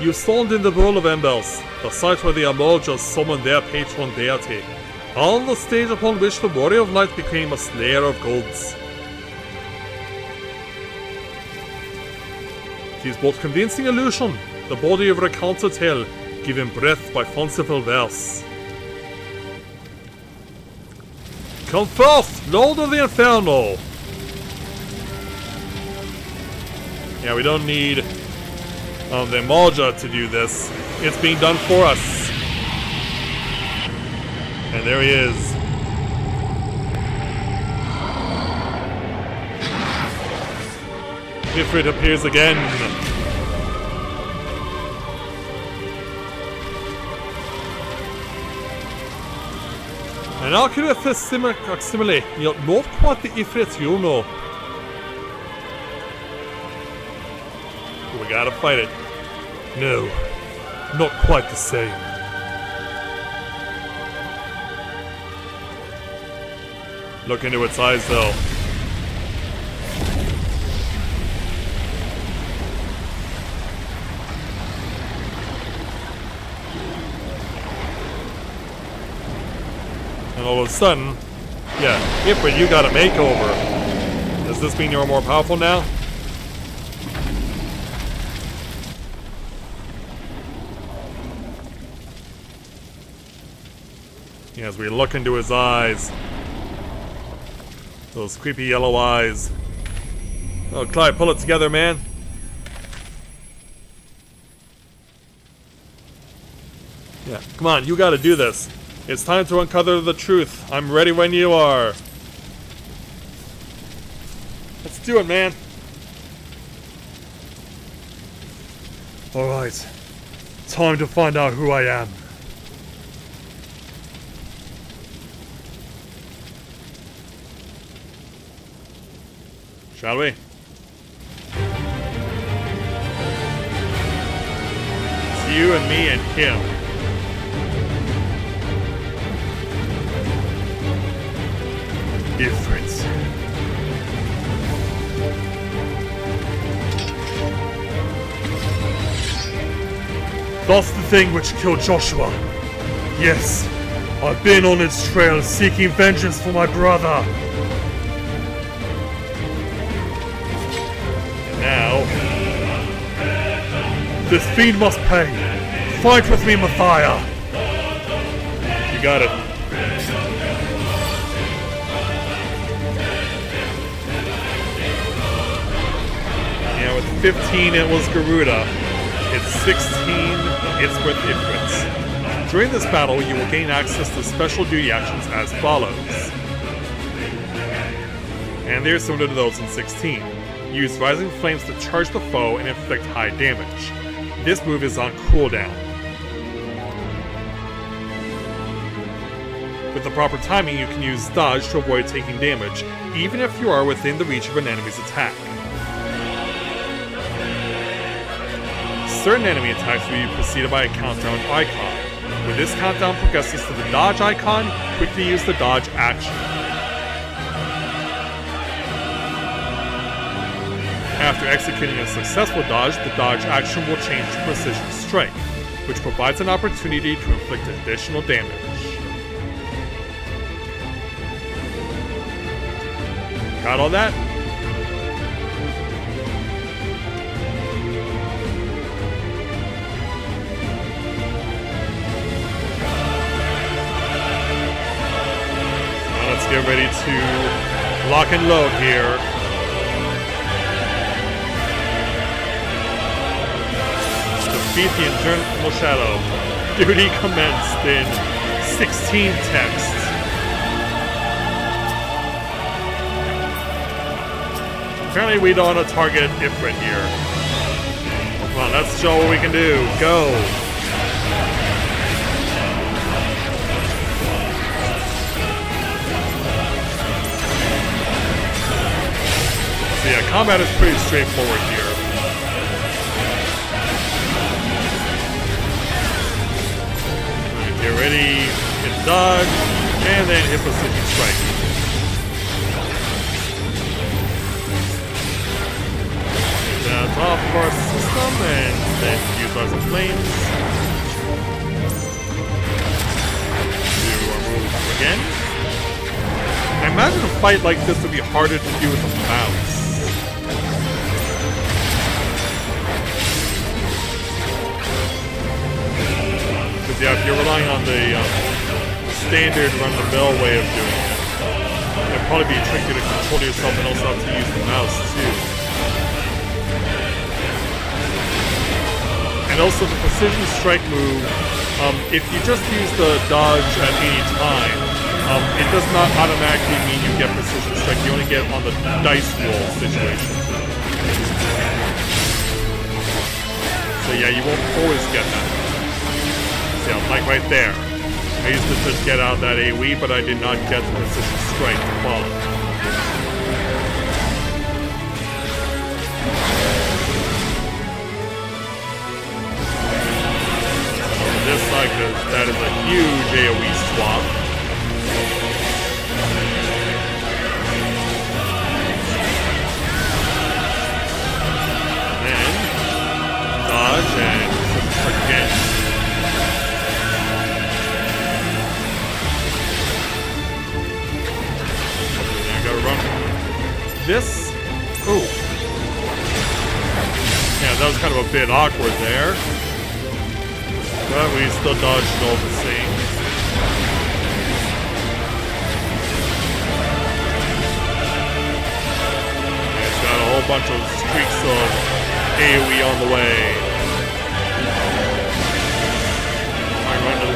You stand in the Bowl of Embers, the site where the Amorjas summoned their patron deity, on the stage upon which the Warrior of Light became a slayer of gods. It is but convincing illusion, the body of recounted tale, given breath by fanciful verse. Come forth, Lord of the Inferno! Yeah, we don't need the Amorja to do this. It's being done for us. And there he is. Ifrit appears again. An accurate facsimile, yet not quite the Ifrit you know. We gotta fight it. No, not quite the same. Look into its eyes though. And all of a sudden, yeah, Ifrit, you got a makeover. Does this mean you're more powerful now? As we look into his eyes. Those creepy yellow eyes. Oh, Clive, pull it together, man. Yeah, come on, you gotta do this. It's time to uncover the truth. I'm ready when you are. Let's do it, man. Alright. Time to find out who I am. Shall we? It's you and me and him. Difference. That's the thing which killed Joshua. Yes, I've been on its trail seeking vengeance for my brother. And now, this fiend must pay. Fight with me, Matthias. You got it. Yeah, with 15 it was Garuda. It's 16, it's with Ifrits. During this battle, you will gain access to special duty actions as follows. And they're similar to those in 16. Use Rising Flames to charge the foe and inflict high damage. This move is on cooldown. With the proper timing, you can use dodge to avoid taking damage, even if you are within the reach of an enemy's attack. Certain enemy attacks will be preceded by a countdown icon. When this countdown progresses to the dodge icon, quickly use the dodge action. After executing a successful dodge, the dodge action will change to Precision Strike, which provides an opportunity to inflict additional damage. Got all that? Let's get ready to lock and load here. Defeat the Infernal Shadow. Duty commenced in 16 text. Apparently we don't want to target Ifrit here. Come on, let's show what we can do. Go! So yeah, combat is pretty straightforward here. Alright, get ready, hit dodge, and then hit Precision Strike. Get that off of our system, and then use Rising Flames. Do our move again. I imagine a fight like this would be harder to do with a mouse. Because yeah, if you're relying on the standard run-the-mill way of doing it, it'd probably be tricky to control yourself and also have to use the mouse too. And also the Precision Strike move, if you just use the dodge at any time, it does not automatically mean you get Precision Strike. You only get it on the dice roll situation. So yeah, you won't always get that. See, like right there. I used to just get out that AoE, but I did not get the Precision Strike to follow. On this side, because that is a huge AoE swap. Dodge and again. I gotta run. This. Ooh. Yeah, that was kind of a bit awkward there. But we still dodged all the same. Yeah, it's got a whole bunch of streaks of AoE on the way.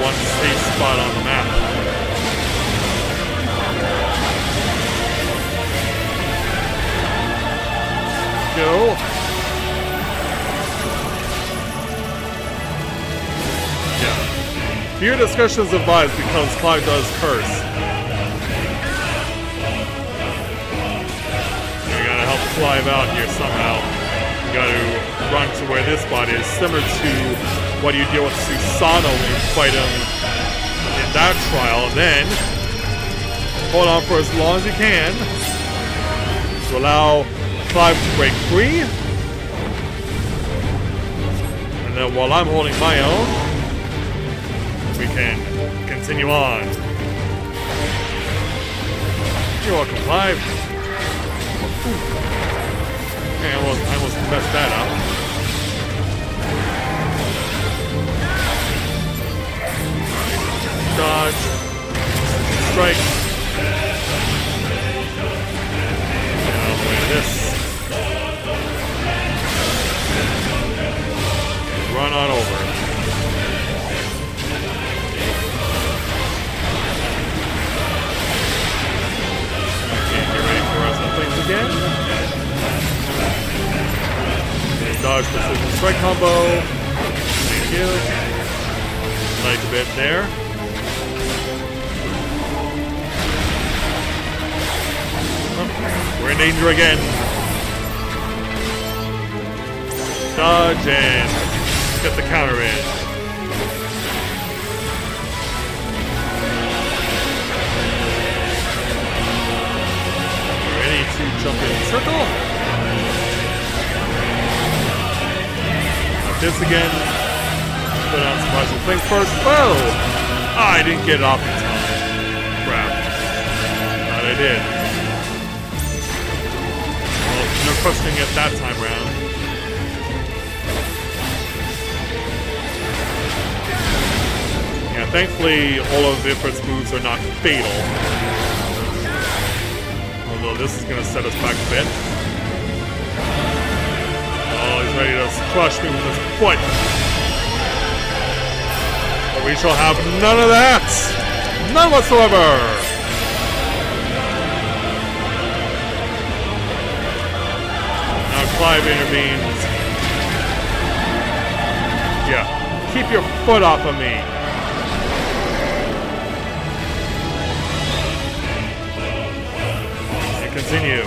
one safe spot on the map. Go. Yeah. Few discussions advised because Clive does curse. You gotta help Clive out here somehow. You gotta run to where this spot is, similar to what you deal with Susano when you fight him in that trial, and then hold on for as long as you can to allow Clive to break free. And then while I'm holding my own, we can continue on. You're welcome, Clive. Okay, I almost messed that up. Dodge. Strike. Now play this. Run on over. Okay, get ready for us to things again. Dodge precision strike combo. Thank you. Like a bit there. Oh, we're in danger again. Dodge and get the counter in. Ready to jump in circle. This again. Put on some Russian things first. Whoa! I didn't get it off in time. Crap. Thought I did. Well, no questioning it that time round. Yeah, thankfully all of Ifrit's moves are not fatal. Although this is going to set us back a bit. Oh, he's ready to crush me with his foot. But we shall have none of that. None whatsoever. Now Clive intervenes. Yeah, keep your foot off of me. And continue.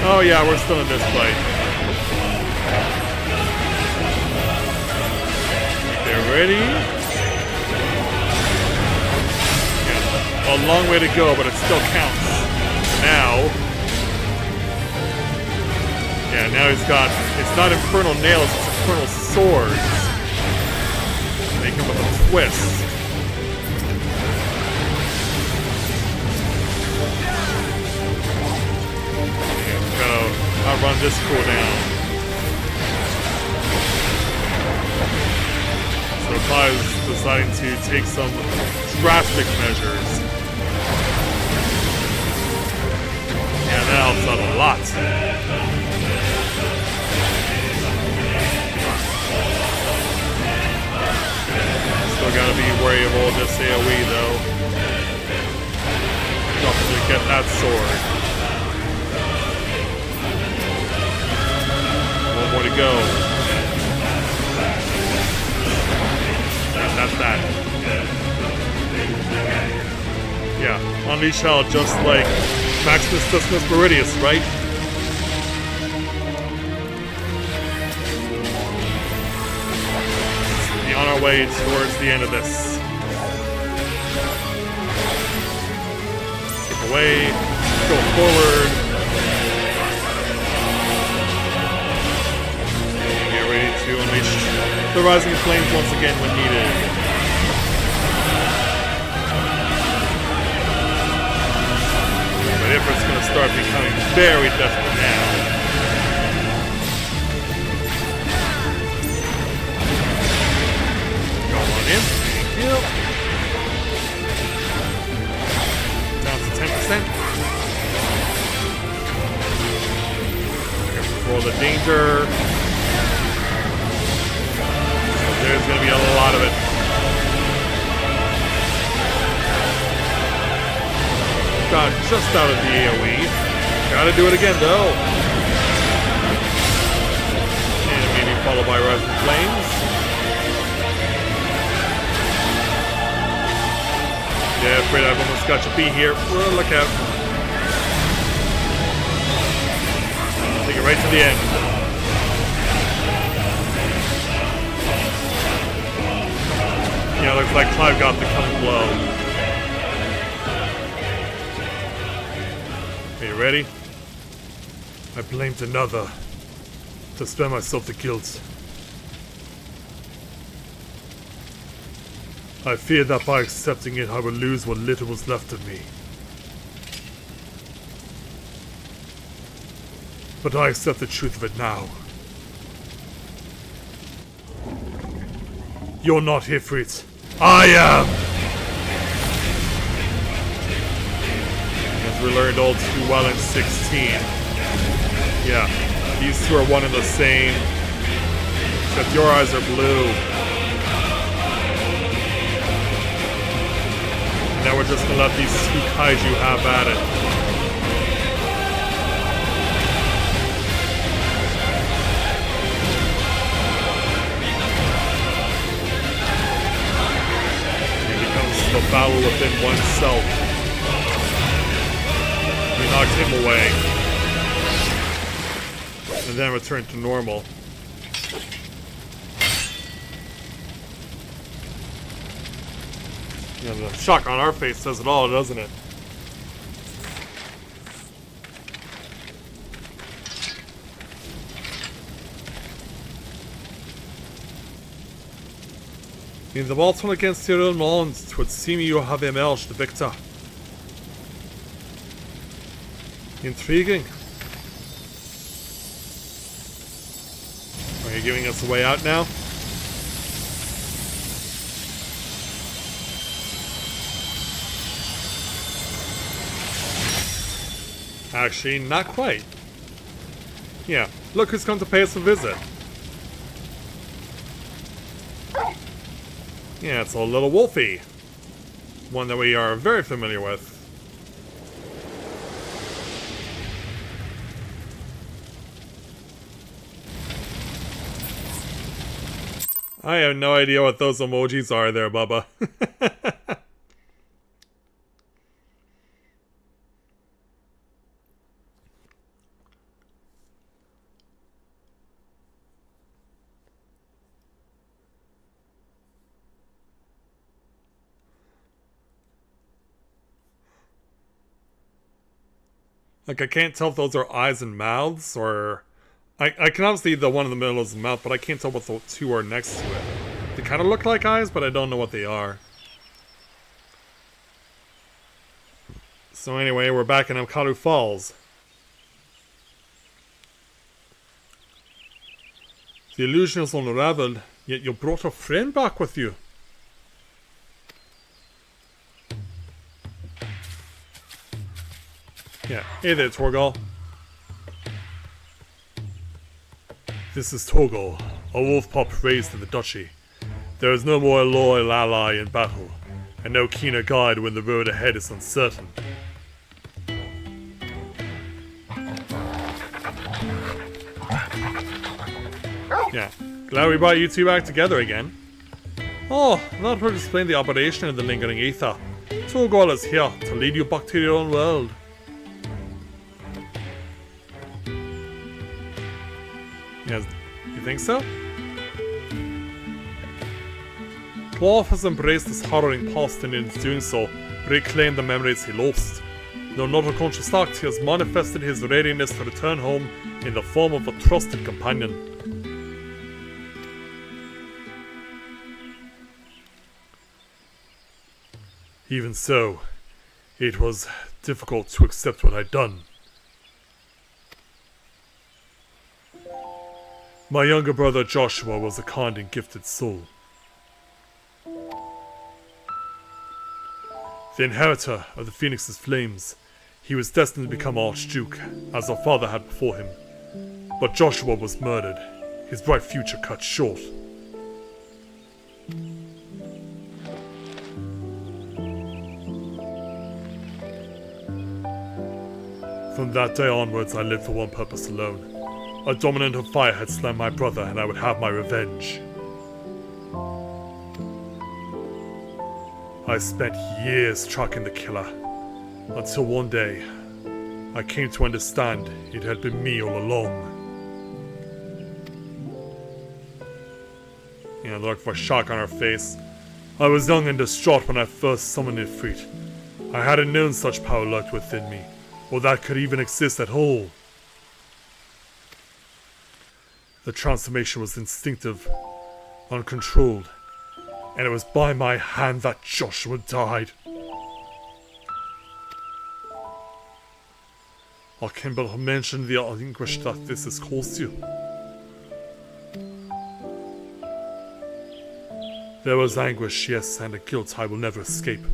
Oh yeah, we're still in this fight. Ready? Yeah, a long way to go, but it still counts. Now, yeah, now he's got, it's not infernal nails, it's infernal swords. Make him with a twist. Yeah, gotta outrun this cooldown. So Clive's deciding to take some drastic measures. Yeah, that helps out a lot. Still gotta be wary of all this AoE though. Don't forget to get that sword. One more to go. That's that. Yeah, unleash hell just like Maximus Decimus Meridius, right? Be on our way towards the end of this. Skip away, go forward. Get ready to unleash the rising flames once again when needed. But Ifrit's gonna start becoming very desperate now. Go on in. Thank you. Down to 10%. Careful for the danger. There's gonna be a lot of it. just out of the AoE. Gotta do it again, though. And maybe followed by Rising Flames. Yeah, afraid I've almost got you beat here. Well, look out. Take it right to the end. Yeah, looks like Clive got the coming blow. Are you ready? I blamed another to spare myself the guilt. I feared that by accepting it, I would lose what little was left of me. But I accept the truth of it now. You're not here for it. I am! As we learned all too well in 16. Yeah, these two are one and the same. Except your eyes are blue. And now we're just gonna let these two kaiju have at it. The battle within oneself. We knocked him away. And then returned to normal. Yeah, the shock on our face says it all, doesn't it? In the battle against your own land, 'twould seem you have emerged the victor. Intriguing. Are you giving us a way out now? Actually, not quite. Yeah, look who's come to pay us a visit. Yeah, it's a little wolfie. One that we are very familiar with. I have no idea what those emojis are there, Bubba. Like, I can't tell if those are eyes and mouths, or... I can obviously the one in the middle is the mouth, but I can't tell what the two are next to it. They kind of look like eyes, but I don't know what they are. So anyway, we're back in Amkaru Falls. The illusion is unraveled, yet you brought a friend back with you. Yeah, hey there, Torgal. This is Torgal, a wolf pup raised in the duchy. There is no more loyal ally in battle, and no keener guide when the road ahead is uncertain. Yeah, glad we brought you two back together again. Oh, that would explain the operation of the lingering ether. Torgal is here to lead you back to your own world. Yes, you think so? Dwarf has embraced his harrowing past and in doing so, reclaimed the memories he lost. Though not a conscious act, he has manifested his readiness to return home in the form of a trusted companion. Even so, it was difficult to accept what I'd done. My younger brother Joshua was a kind and gifted soul. The inheritor of the Phoenix's flames, he was destined to become Archduke, as our father had before him. But Joshua was murdered, his bright future cut short. From that day onwards, I lived for one purpose alone. A dominant of fire had slain my brother, and I would have my revenge. I spent years tracking the killer, until one day, I came to understand it had been me all along. You know, the look for shock on her face. I was young and distraught when I first summoned Ifrit. I hadn't known such power lurked within me, or that could even exist at all. The transformation was instinctive, uncontrolled, and it was by my hand that Joshua died. Kimball mentioned the anguish that this has caused you. There was anguish, yes, and a guilt I will never escape.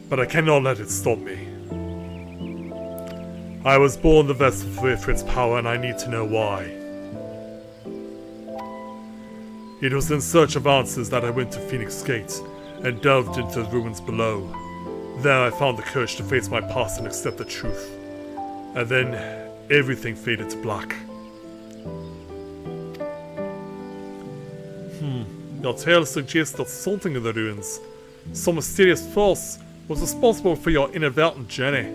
But I cannot let it stop me. I was born the vessel for Ifrit's power, and I need to know why. It was in search of answers that I went to Phoenix Gate and delved into the ruins below. There I found the courage to face my past and accept the truth. And then everything faded to black. Your tale suggests that something in the ruins, some mysterious force, was responsible for your inadvertent journey.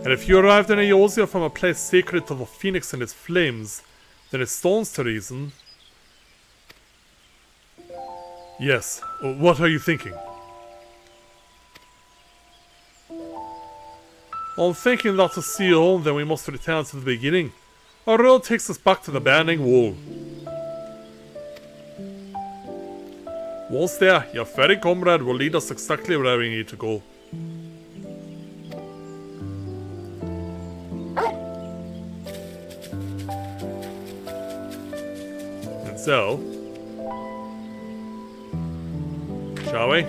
And if you arrived in Eorzea from a place sacred to the Phoenix and its flames, then it stands to reason. Yes, what are you thinking? I'm thinking that to see you home, then we must return to the beginning. Our road takes us back to the burning wall. Once there, your fairy comrade will lead us exactly where we need to go. And so, shall we?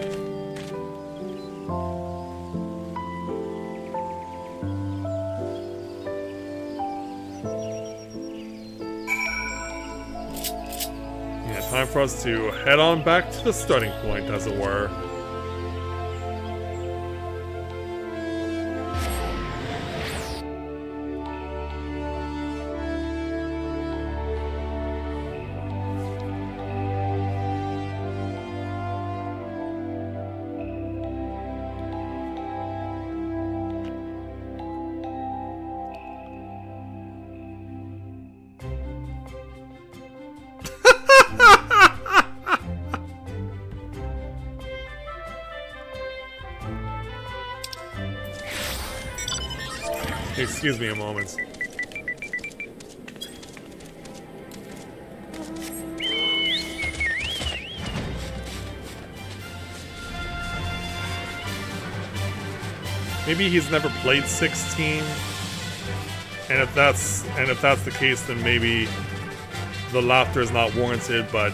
Time for us to head on back to the starting point, as it were. Excuse me a moment. Maybe he's never played 16. And if that's the case, then maybe the laughter is not warranted, but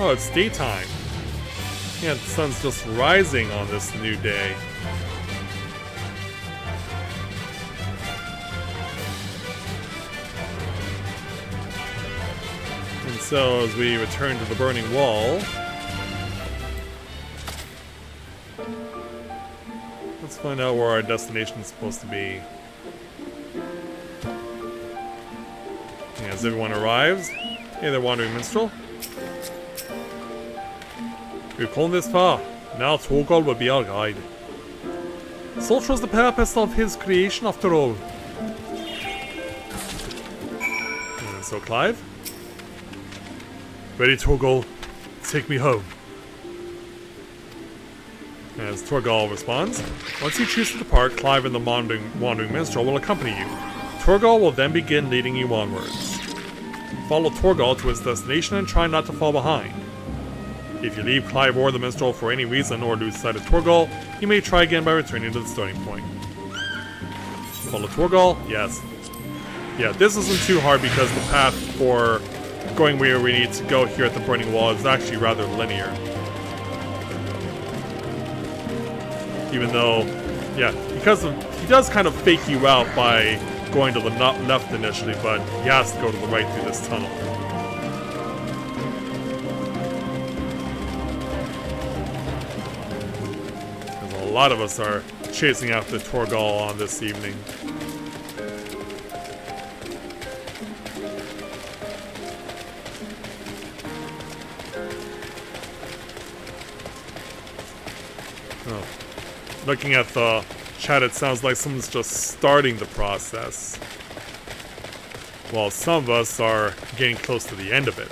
oh, it's daytime. Yeah, the sun's just rising on this new day. And so, as we return to the burning wall, let's find out where our destination is supposed to be. As everyone arrives, hey there, Wandering Minstrel. We've come this far. Now Torgal will be our guide. Such was the purpose of his creation after all. And so Clive? Ready, Torgal? Take me home. As Torgal responds, once you choose to depart, Clive and the Wandering Minstrel will accompany you. Torgal will then begin leading you onwards. Follow Torgal to his destination and try not to fall behind. If you leave Clive or the Minstrel for any reason or lose sight of Torgal, you may try again by returning to the starting point. Follow Torgal? Yes. Yeah, this isn't too hard because the path for going where we need to go here at the Burning Wall is actually rather linear. Even though, yeah, because he does kind of fake you out by going to the left initially, but he has to go to the right through this tunnel. Because a lot of us are chasing after Torgal on this evening. Oh. Looking at the chat, it sounds like someone's just starting the process, while some of us are getting close to the end of it.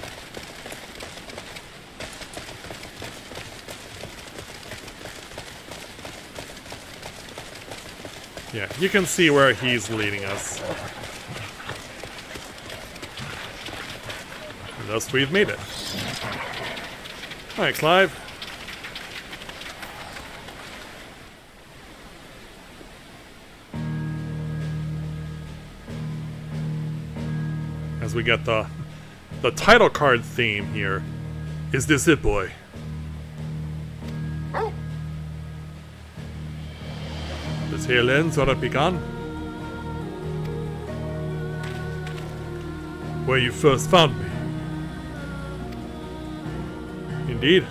Yeah, you can see where he's leading us. And thus we've made it. Alright, Clive. As we get the title card theme here. Is this it, boy? The tail ends where it began. Where you first found me. Indeed.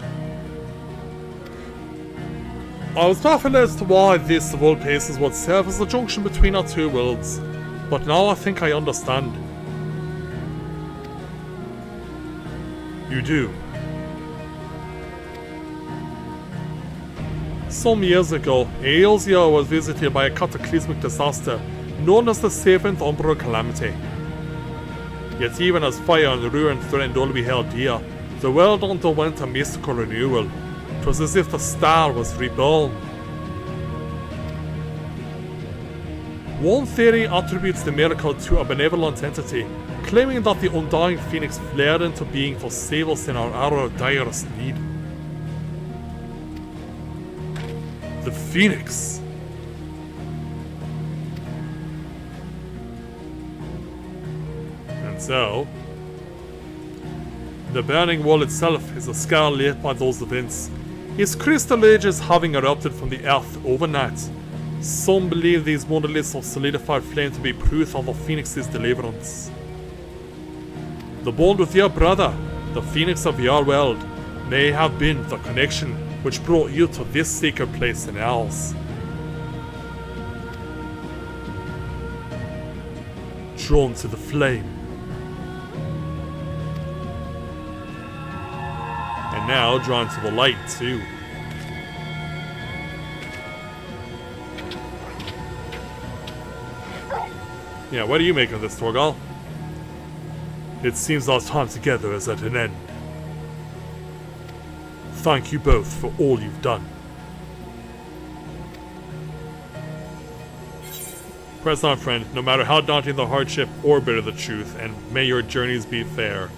I was baffled as to why this, of all places, would serve as the junction between our two worlds, but now I think I understand. You do. Some years ago, Aeosia was visited by a cataclysmic disaster known as the Seventh Umbral Calamity. Yet even as fire and ruin threatened all we held dear, the world underwent a mystical renewal. It was as if the star was reborn. One theory attributes the miracle to a benevolent entity, claiming that the undying phoenix flared into being to save us in our hour of direst need. The phoenix! And so, the burning wall itself is a scar lit by those events, its crystal ages having erupted from the earth overnight. Some believe these monoliths of solidified flame to be proof of the phoenix's deliverance. The bond with your brother, the phoenix of your world, may have been the connection which brought you to this sacred place in ours. Drawn to the flame. And now drawn to the light too. Yeah, what do you make of this, Torgal? It seems our time together is at an end. Thank you both for all you've done. Press on, friend, no matter how daunting the hardship or bitter the truth, and may your journeys be fair.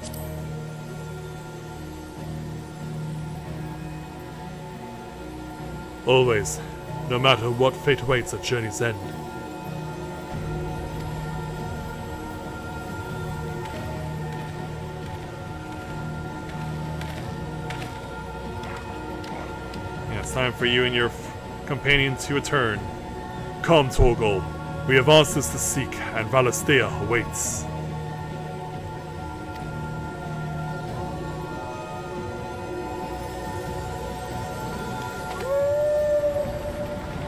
Always, no matter what fate awaits at journey's end. It's time for you and your companion to return. Come, Torgal. We have answers to seek, and Valisthea awaits.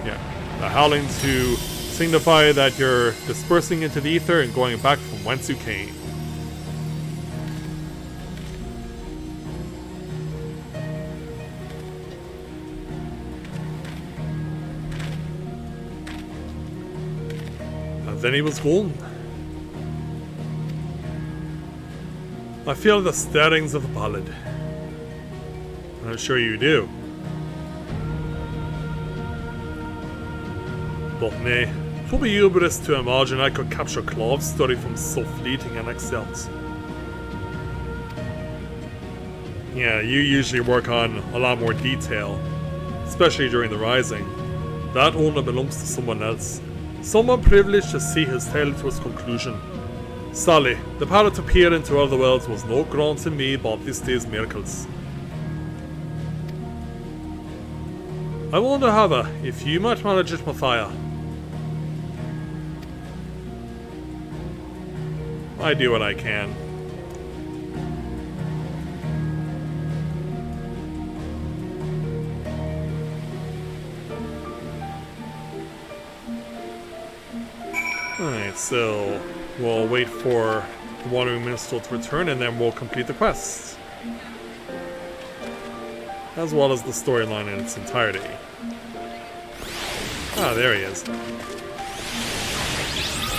Yeah, the howling to signify that you're dispersing into the ether and going back from whence you came. Then he was gone. I feel the stirrings of the ballad. I'm sure you do. But nay, 'twould be hubris to imagine I could capture Clav's story from so fleeting an excerpt. Yeah, you usually work on a lot more detail, especially during the Rising. That owner belongs to someone else. Someone privileged to see his tale to its conclusion. Sadly, the power to peer into other worlds was no grant to me by this day's miracles. I wonder, however, if you might manage it, Mathia. I do what I can. Alright, so we'll wait for the Wandering Minstrel to return and then we'll complete the quest. As well as the storyline in its entirety. Ah, there he is.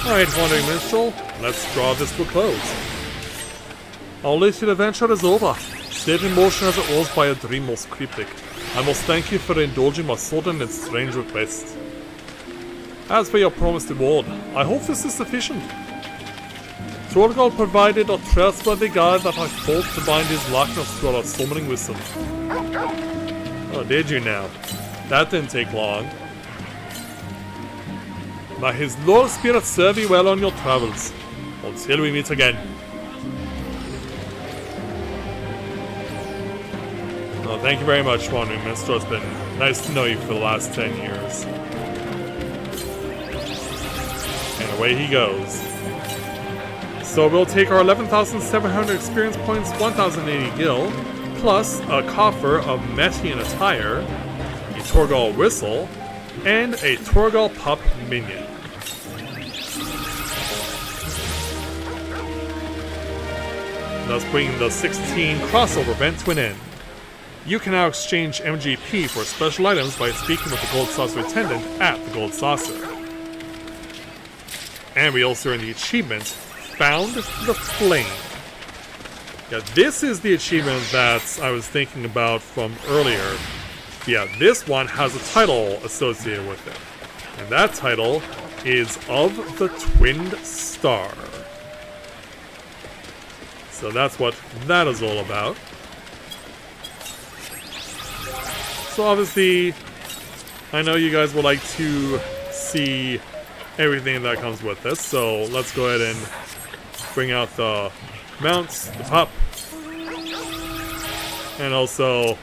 Alright, Wandering Minstrel, let's draw this to a close. Our latest adventure is over. Stayed in motion as it was by a dream most cryptic. I must thank you for indulging my sudden and strange request. As for your promised reward, I hope this is sufficient. Torgal provided a trustworthy guide that I thought to bind his likeness to our summoning wisdom. Oh, did you now? That didn't take long. May his Lord Spirit serve you well on your travels. Until we meet again. Oh, thank you very much, Wandering Minstrel. It's been nice to know you for the last 10 years. And away he goes. So we'll take our 11,700 experience points, 1,080 gil, plus a coffer of Metian attire, a Torgal whistle, and a Torgal pup minion. Thus bringing the 16 crossover event to an end. You can now exchange MGP for special items by speaking with the Gold Saucer attendant at the Gold Saucer. And we also earn the achievement, Found the Flame. Yeah, this is the achievement that I was thinking about from earlier. Yeah, this one has a title associated with it. And that title is Of the Twinned Star. So that's what that is all about. So obviously, I know you guys would like to see everything that comes with this, so let's go ahead and bring out the mounts, the pup, and also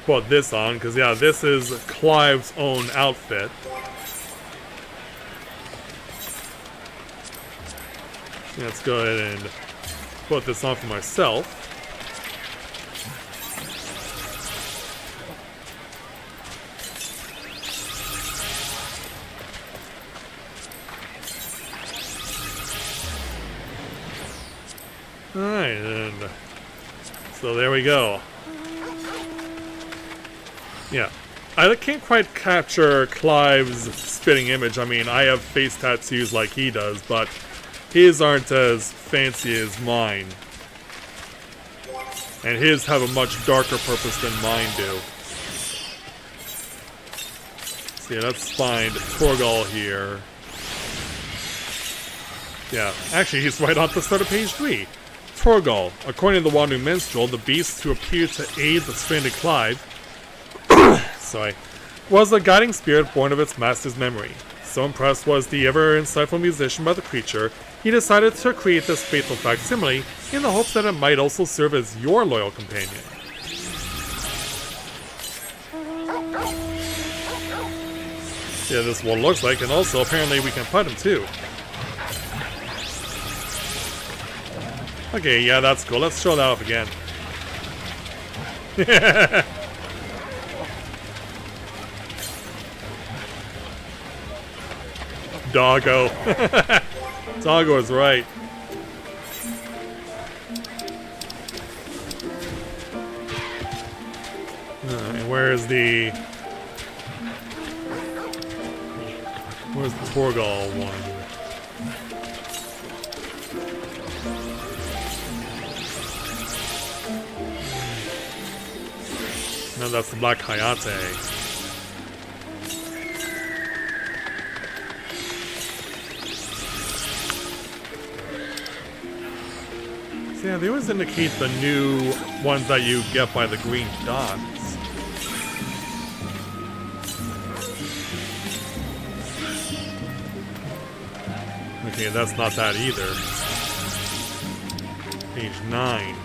put this on, because yeah, this is Clive's own outfit. Let's go ahead and put this on for myself. Alright, and so there we go. Yeah, I can't quite capture Clive's spitting image. I mean, I have face tattoos like he does, but his aren't as fancy as mine. And his have a much darker purpose than mine do. So yeah, let's find Torgal here. Yeah, actually he's right on the start of page 3. Torgal, according to the Wandering Minstrel, the beast who appeared to aid the stranded Clive, was a guiding spirit born of its master's memory. So impressed was the ever-insightful musician by the creature, he decided to create this faithful facsimile in the hopes that it might also serve as your loyal companion. Yeah, this is what it looks like, and also apparently we can pet him too. Okay, yeah, that's cool. Let's show that off again. Doggo. Doggo is right. And where's the Torgal one? No, that's the Black Hayate. So yeah, they always indicate the new ones that you get by the green dots. Okay, that's not that either. Page 9.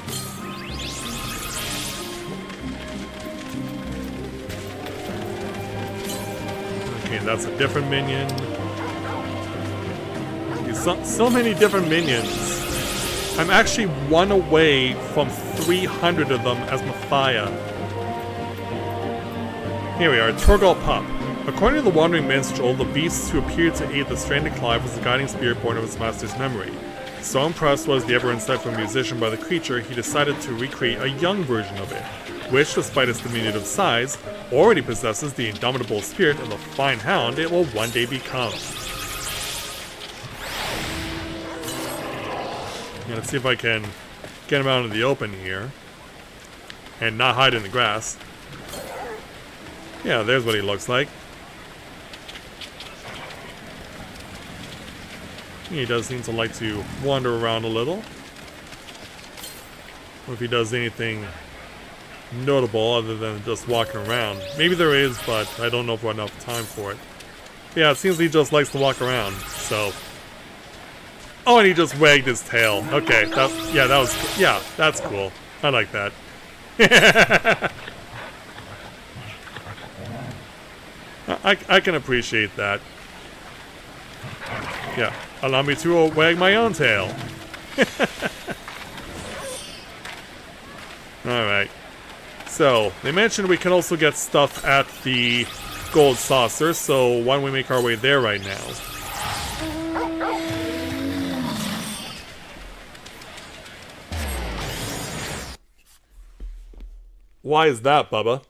Okay, that's a different minion. These so many different minions. I'm actually one away from 300 of them as Mathia. Here we are, Torgal Pup. According to the Wandering Minstrel, the beast who appeared to aid the stranded Clive was the guiding spirit born of his master's memory. So impressed was the ever-insightful musician by the creature, he decided to recreate a young version of it, which, despite its diminutive size, already possesses the indomitable spirit of the fine hound it will one day become. Yeah, let's see if I can get him out into the open here, and not hide in the grass. Yeah, there's what he looks like. He does seem to like to wander around a little. Or if he does anything notable other than just walking around. Maybe there is, but I don't know if we'll have enough time for it. Yeah, it seems he just likes to walk around, so... Oh, and he just wagged his tail. Okay, that's cool. I like that. I can appreciate that. Yeah, allow me to wag my own tail. Alright. So, they mentioned we can also get stuff at the Gold Saucer, so why don't we make our way there right now? Why is that, Bubba?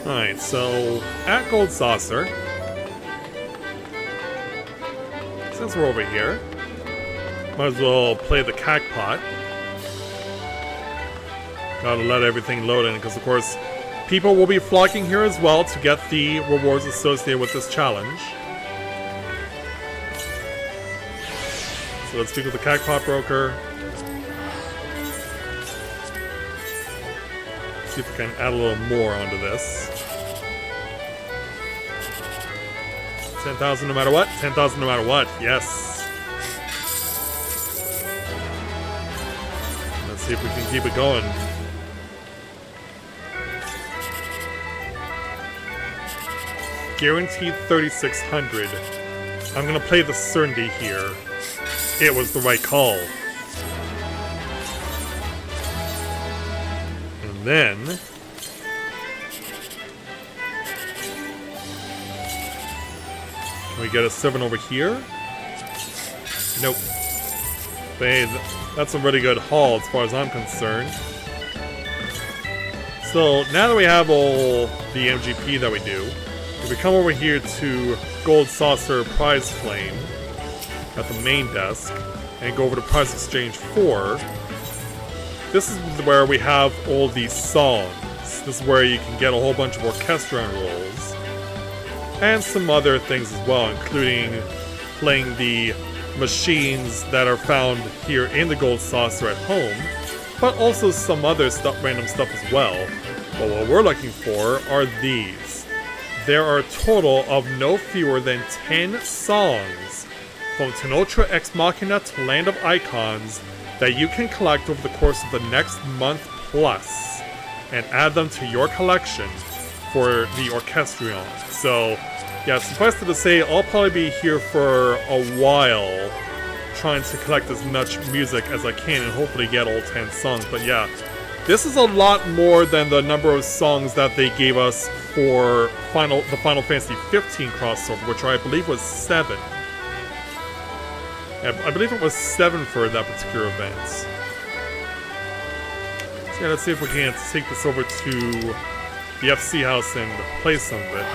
Alright, so at Gold Saucer, since we're over here, might as well play the Cackpot. Gotta let everything load in, because of course, people will be flocking here as well to get the rewards associated with this challenge. So let's speak with the Cackpot Broker. See if we can add a little more onto this. 10,000 no matter what? 10,000 no matter what, yes. Let's see if we can keep it going. Guaranteed 3,600. I'm gonna play the certainty here. It was the right call. And then... can we get a 7 over here? Nope. But hey, that's a really good haul as far as I'm concerned. So, now that we have all the MGP that we do, if we come over here to Gold Saucer Prize Flame at the main desk, and go over to Prize Exchange 4, this is where we have all these songs. This is where you can get a whole bunch of orchestra rolls, and some other things as well, including playing the machines that are found here in the Gold Saucer at home, but also some other stuff, random stuff as well. But what we're looking for are these. There are a total of no fewer than 10 songs from Tenotra Ex Machina to Land of Icons that you can collect over the course of the next month plus, and add them to your collection for the Orchestrion. So, yeah, suffice it to say, I'll probably be here for a while trying to collect as much music as I can and hopefully get all 10 songs. But yeah, this is a lot more than the number of songs that they gave us for the Final Fantasy 15 crossover, which I believe was 7. I believe it was 7 for that particular event. So yeah, let's see if we can take this over to the FC house and play some of it.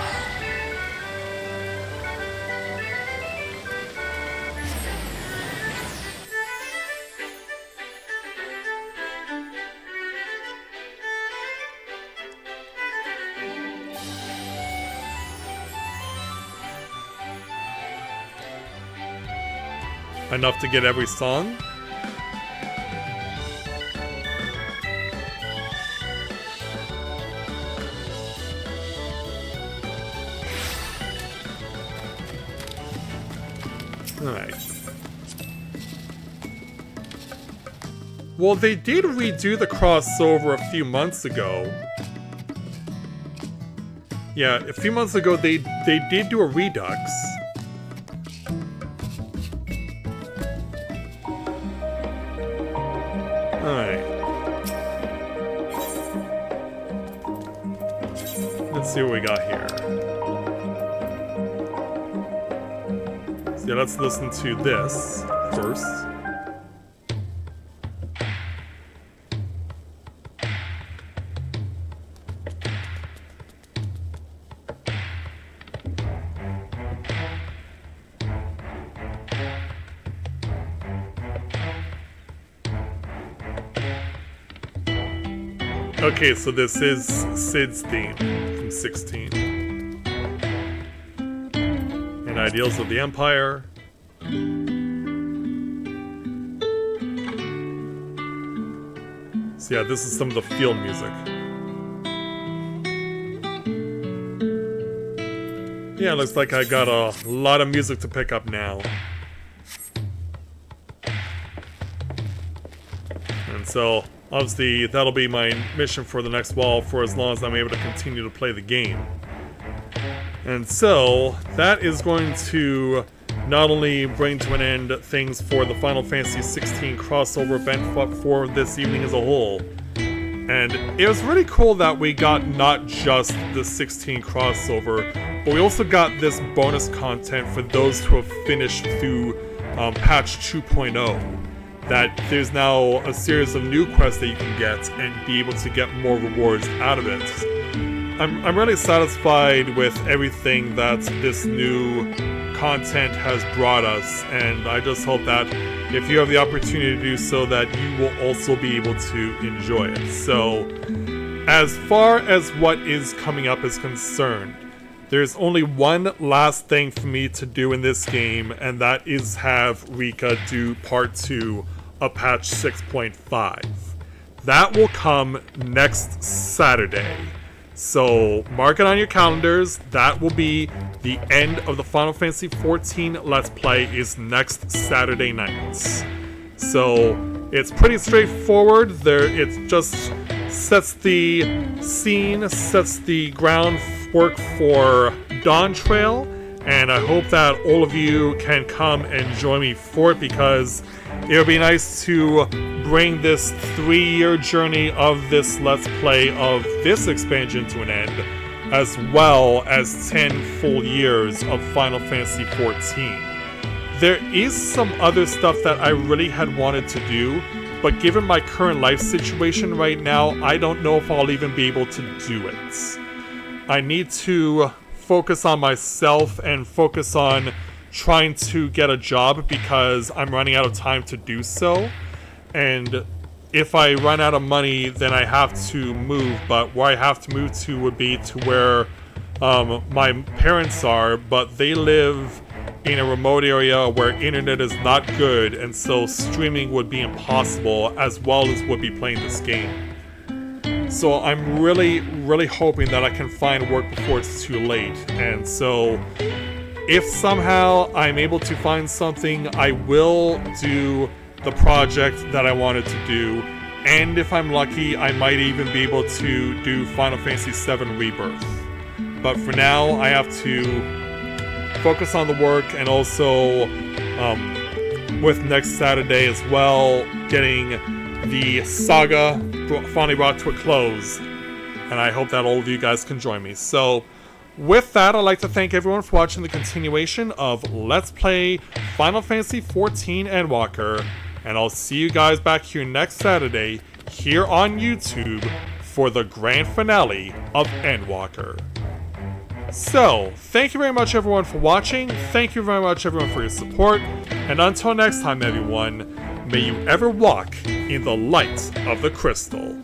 Enough to get every song? Alright. Well, they did redo the crossover a few months ago. Yeah, a few months ago they did do a redux. Alright. Let's see what we got here. So yeah, let's listen to this first. Okay, so this is Sid's theme from 16. And Ideals of the Empire. So yeah, this is some of the field music. Yeah, looks like I got a lot of music to pick up now. And so, obviously, that'll be my mission for the next while for as long as I'm able to continue to play the game. And so, that is going to not only bring to an end things for the Final Fantasy XVI crossover event for this evening as a whole. And it was really cool that we got not just the 16 crossover, but we also got this bonus content for those who have finished through patch 2.0. That there's now a series of new quests that you can get and be able to get more rewards out of it. I'm really satisfied with everything that this new content has brought us, and I just hope that if you have the opportunity to do so, that you will also be able to enjoy it. So, as far as what is coming up is concerned, there's only one last thing for me to do in this game, and that is have Rika do part 2 of patch 6.5. That will come next Saturday. So mark it on your calendars. That will be the end of the Final Fantasy XIV Let's Play is next Saturday nights. So it's pretty straightforward. It just sets the scene, sets the groundwork for Dawn Trail, and I hope that all of you can come and join me for it, because it would be nice to bring this 3-year journey of this Let's Play of this expansion to an end, as well as 10 full years of Final Fantasy XIV. There is some other stuff that I really had wanted to do, but given my current life situation right now, I don't know if I'll even be able to do it. I need to focus on myself and focus on trying to get a job, because I'm running out of time to do so. And if I run out of money, then I have to move, but where I have to move to would be to where my parents are, but they live in a remote area where internet is not good, and so streaming would be impossible, as well as would be playing this game. So I'm really, really hoping that I can find work before it's too late. And so if somehow I'm able to find something, I will do the project that I wanted to do. And if I'm lucky, I might even be able to do Final Fantasy VII Rebirth. But for now, I have to focus on the work, and also with next Saturday as well, getting the saga finally brought to a close. And I hope that all of you guys can join me. So with that, I'd like to thank everyone for watching the continuation of Let's Play Final Fantasy XIV Endwalker, and I'll see you guys back here next Saturday here on YouTube for the grand finale of Endwalker. So, thank you very much everyone for watching, thank you very much everyone for your support, and until next time everyone, may you ever walk in the light of the crystal.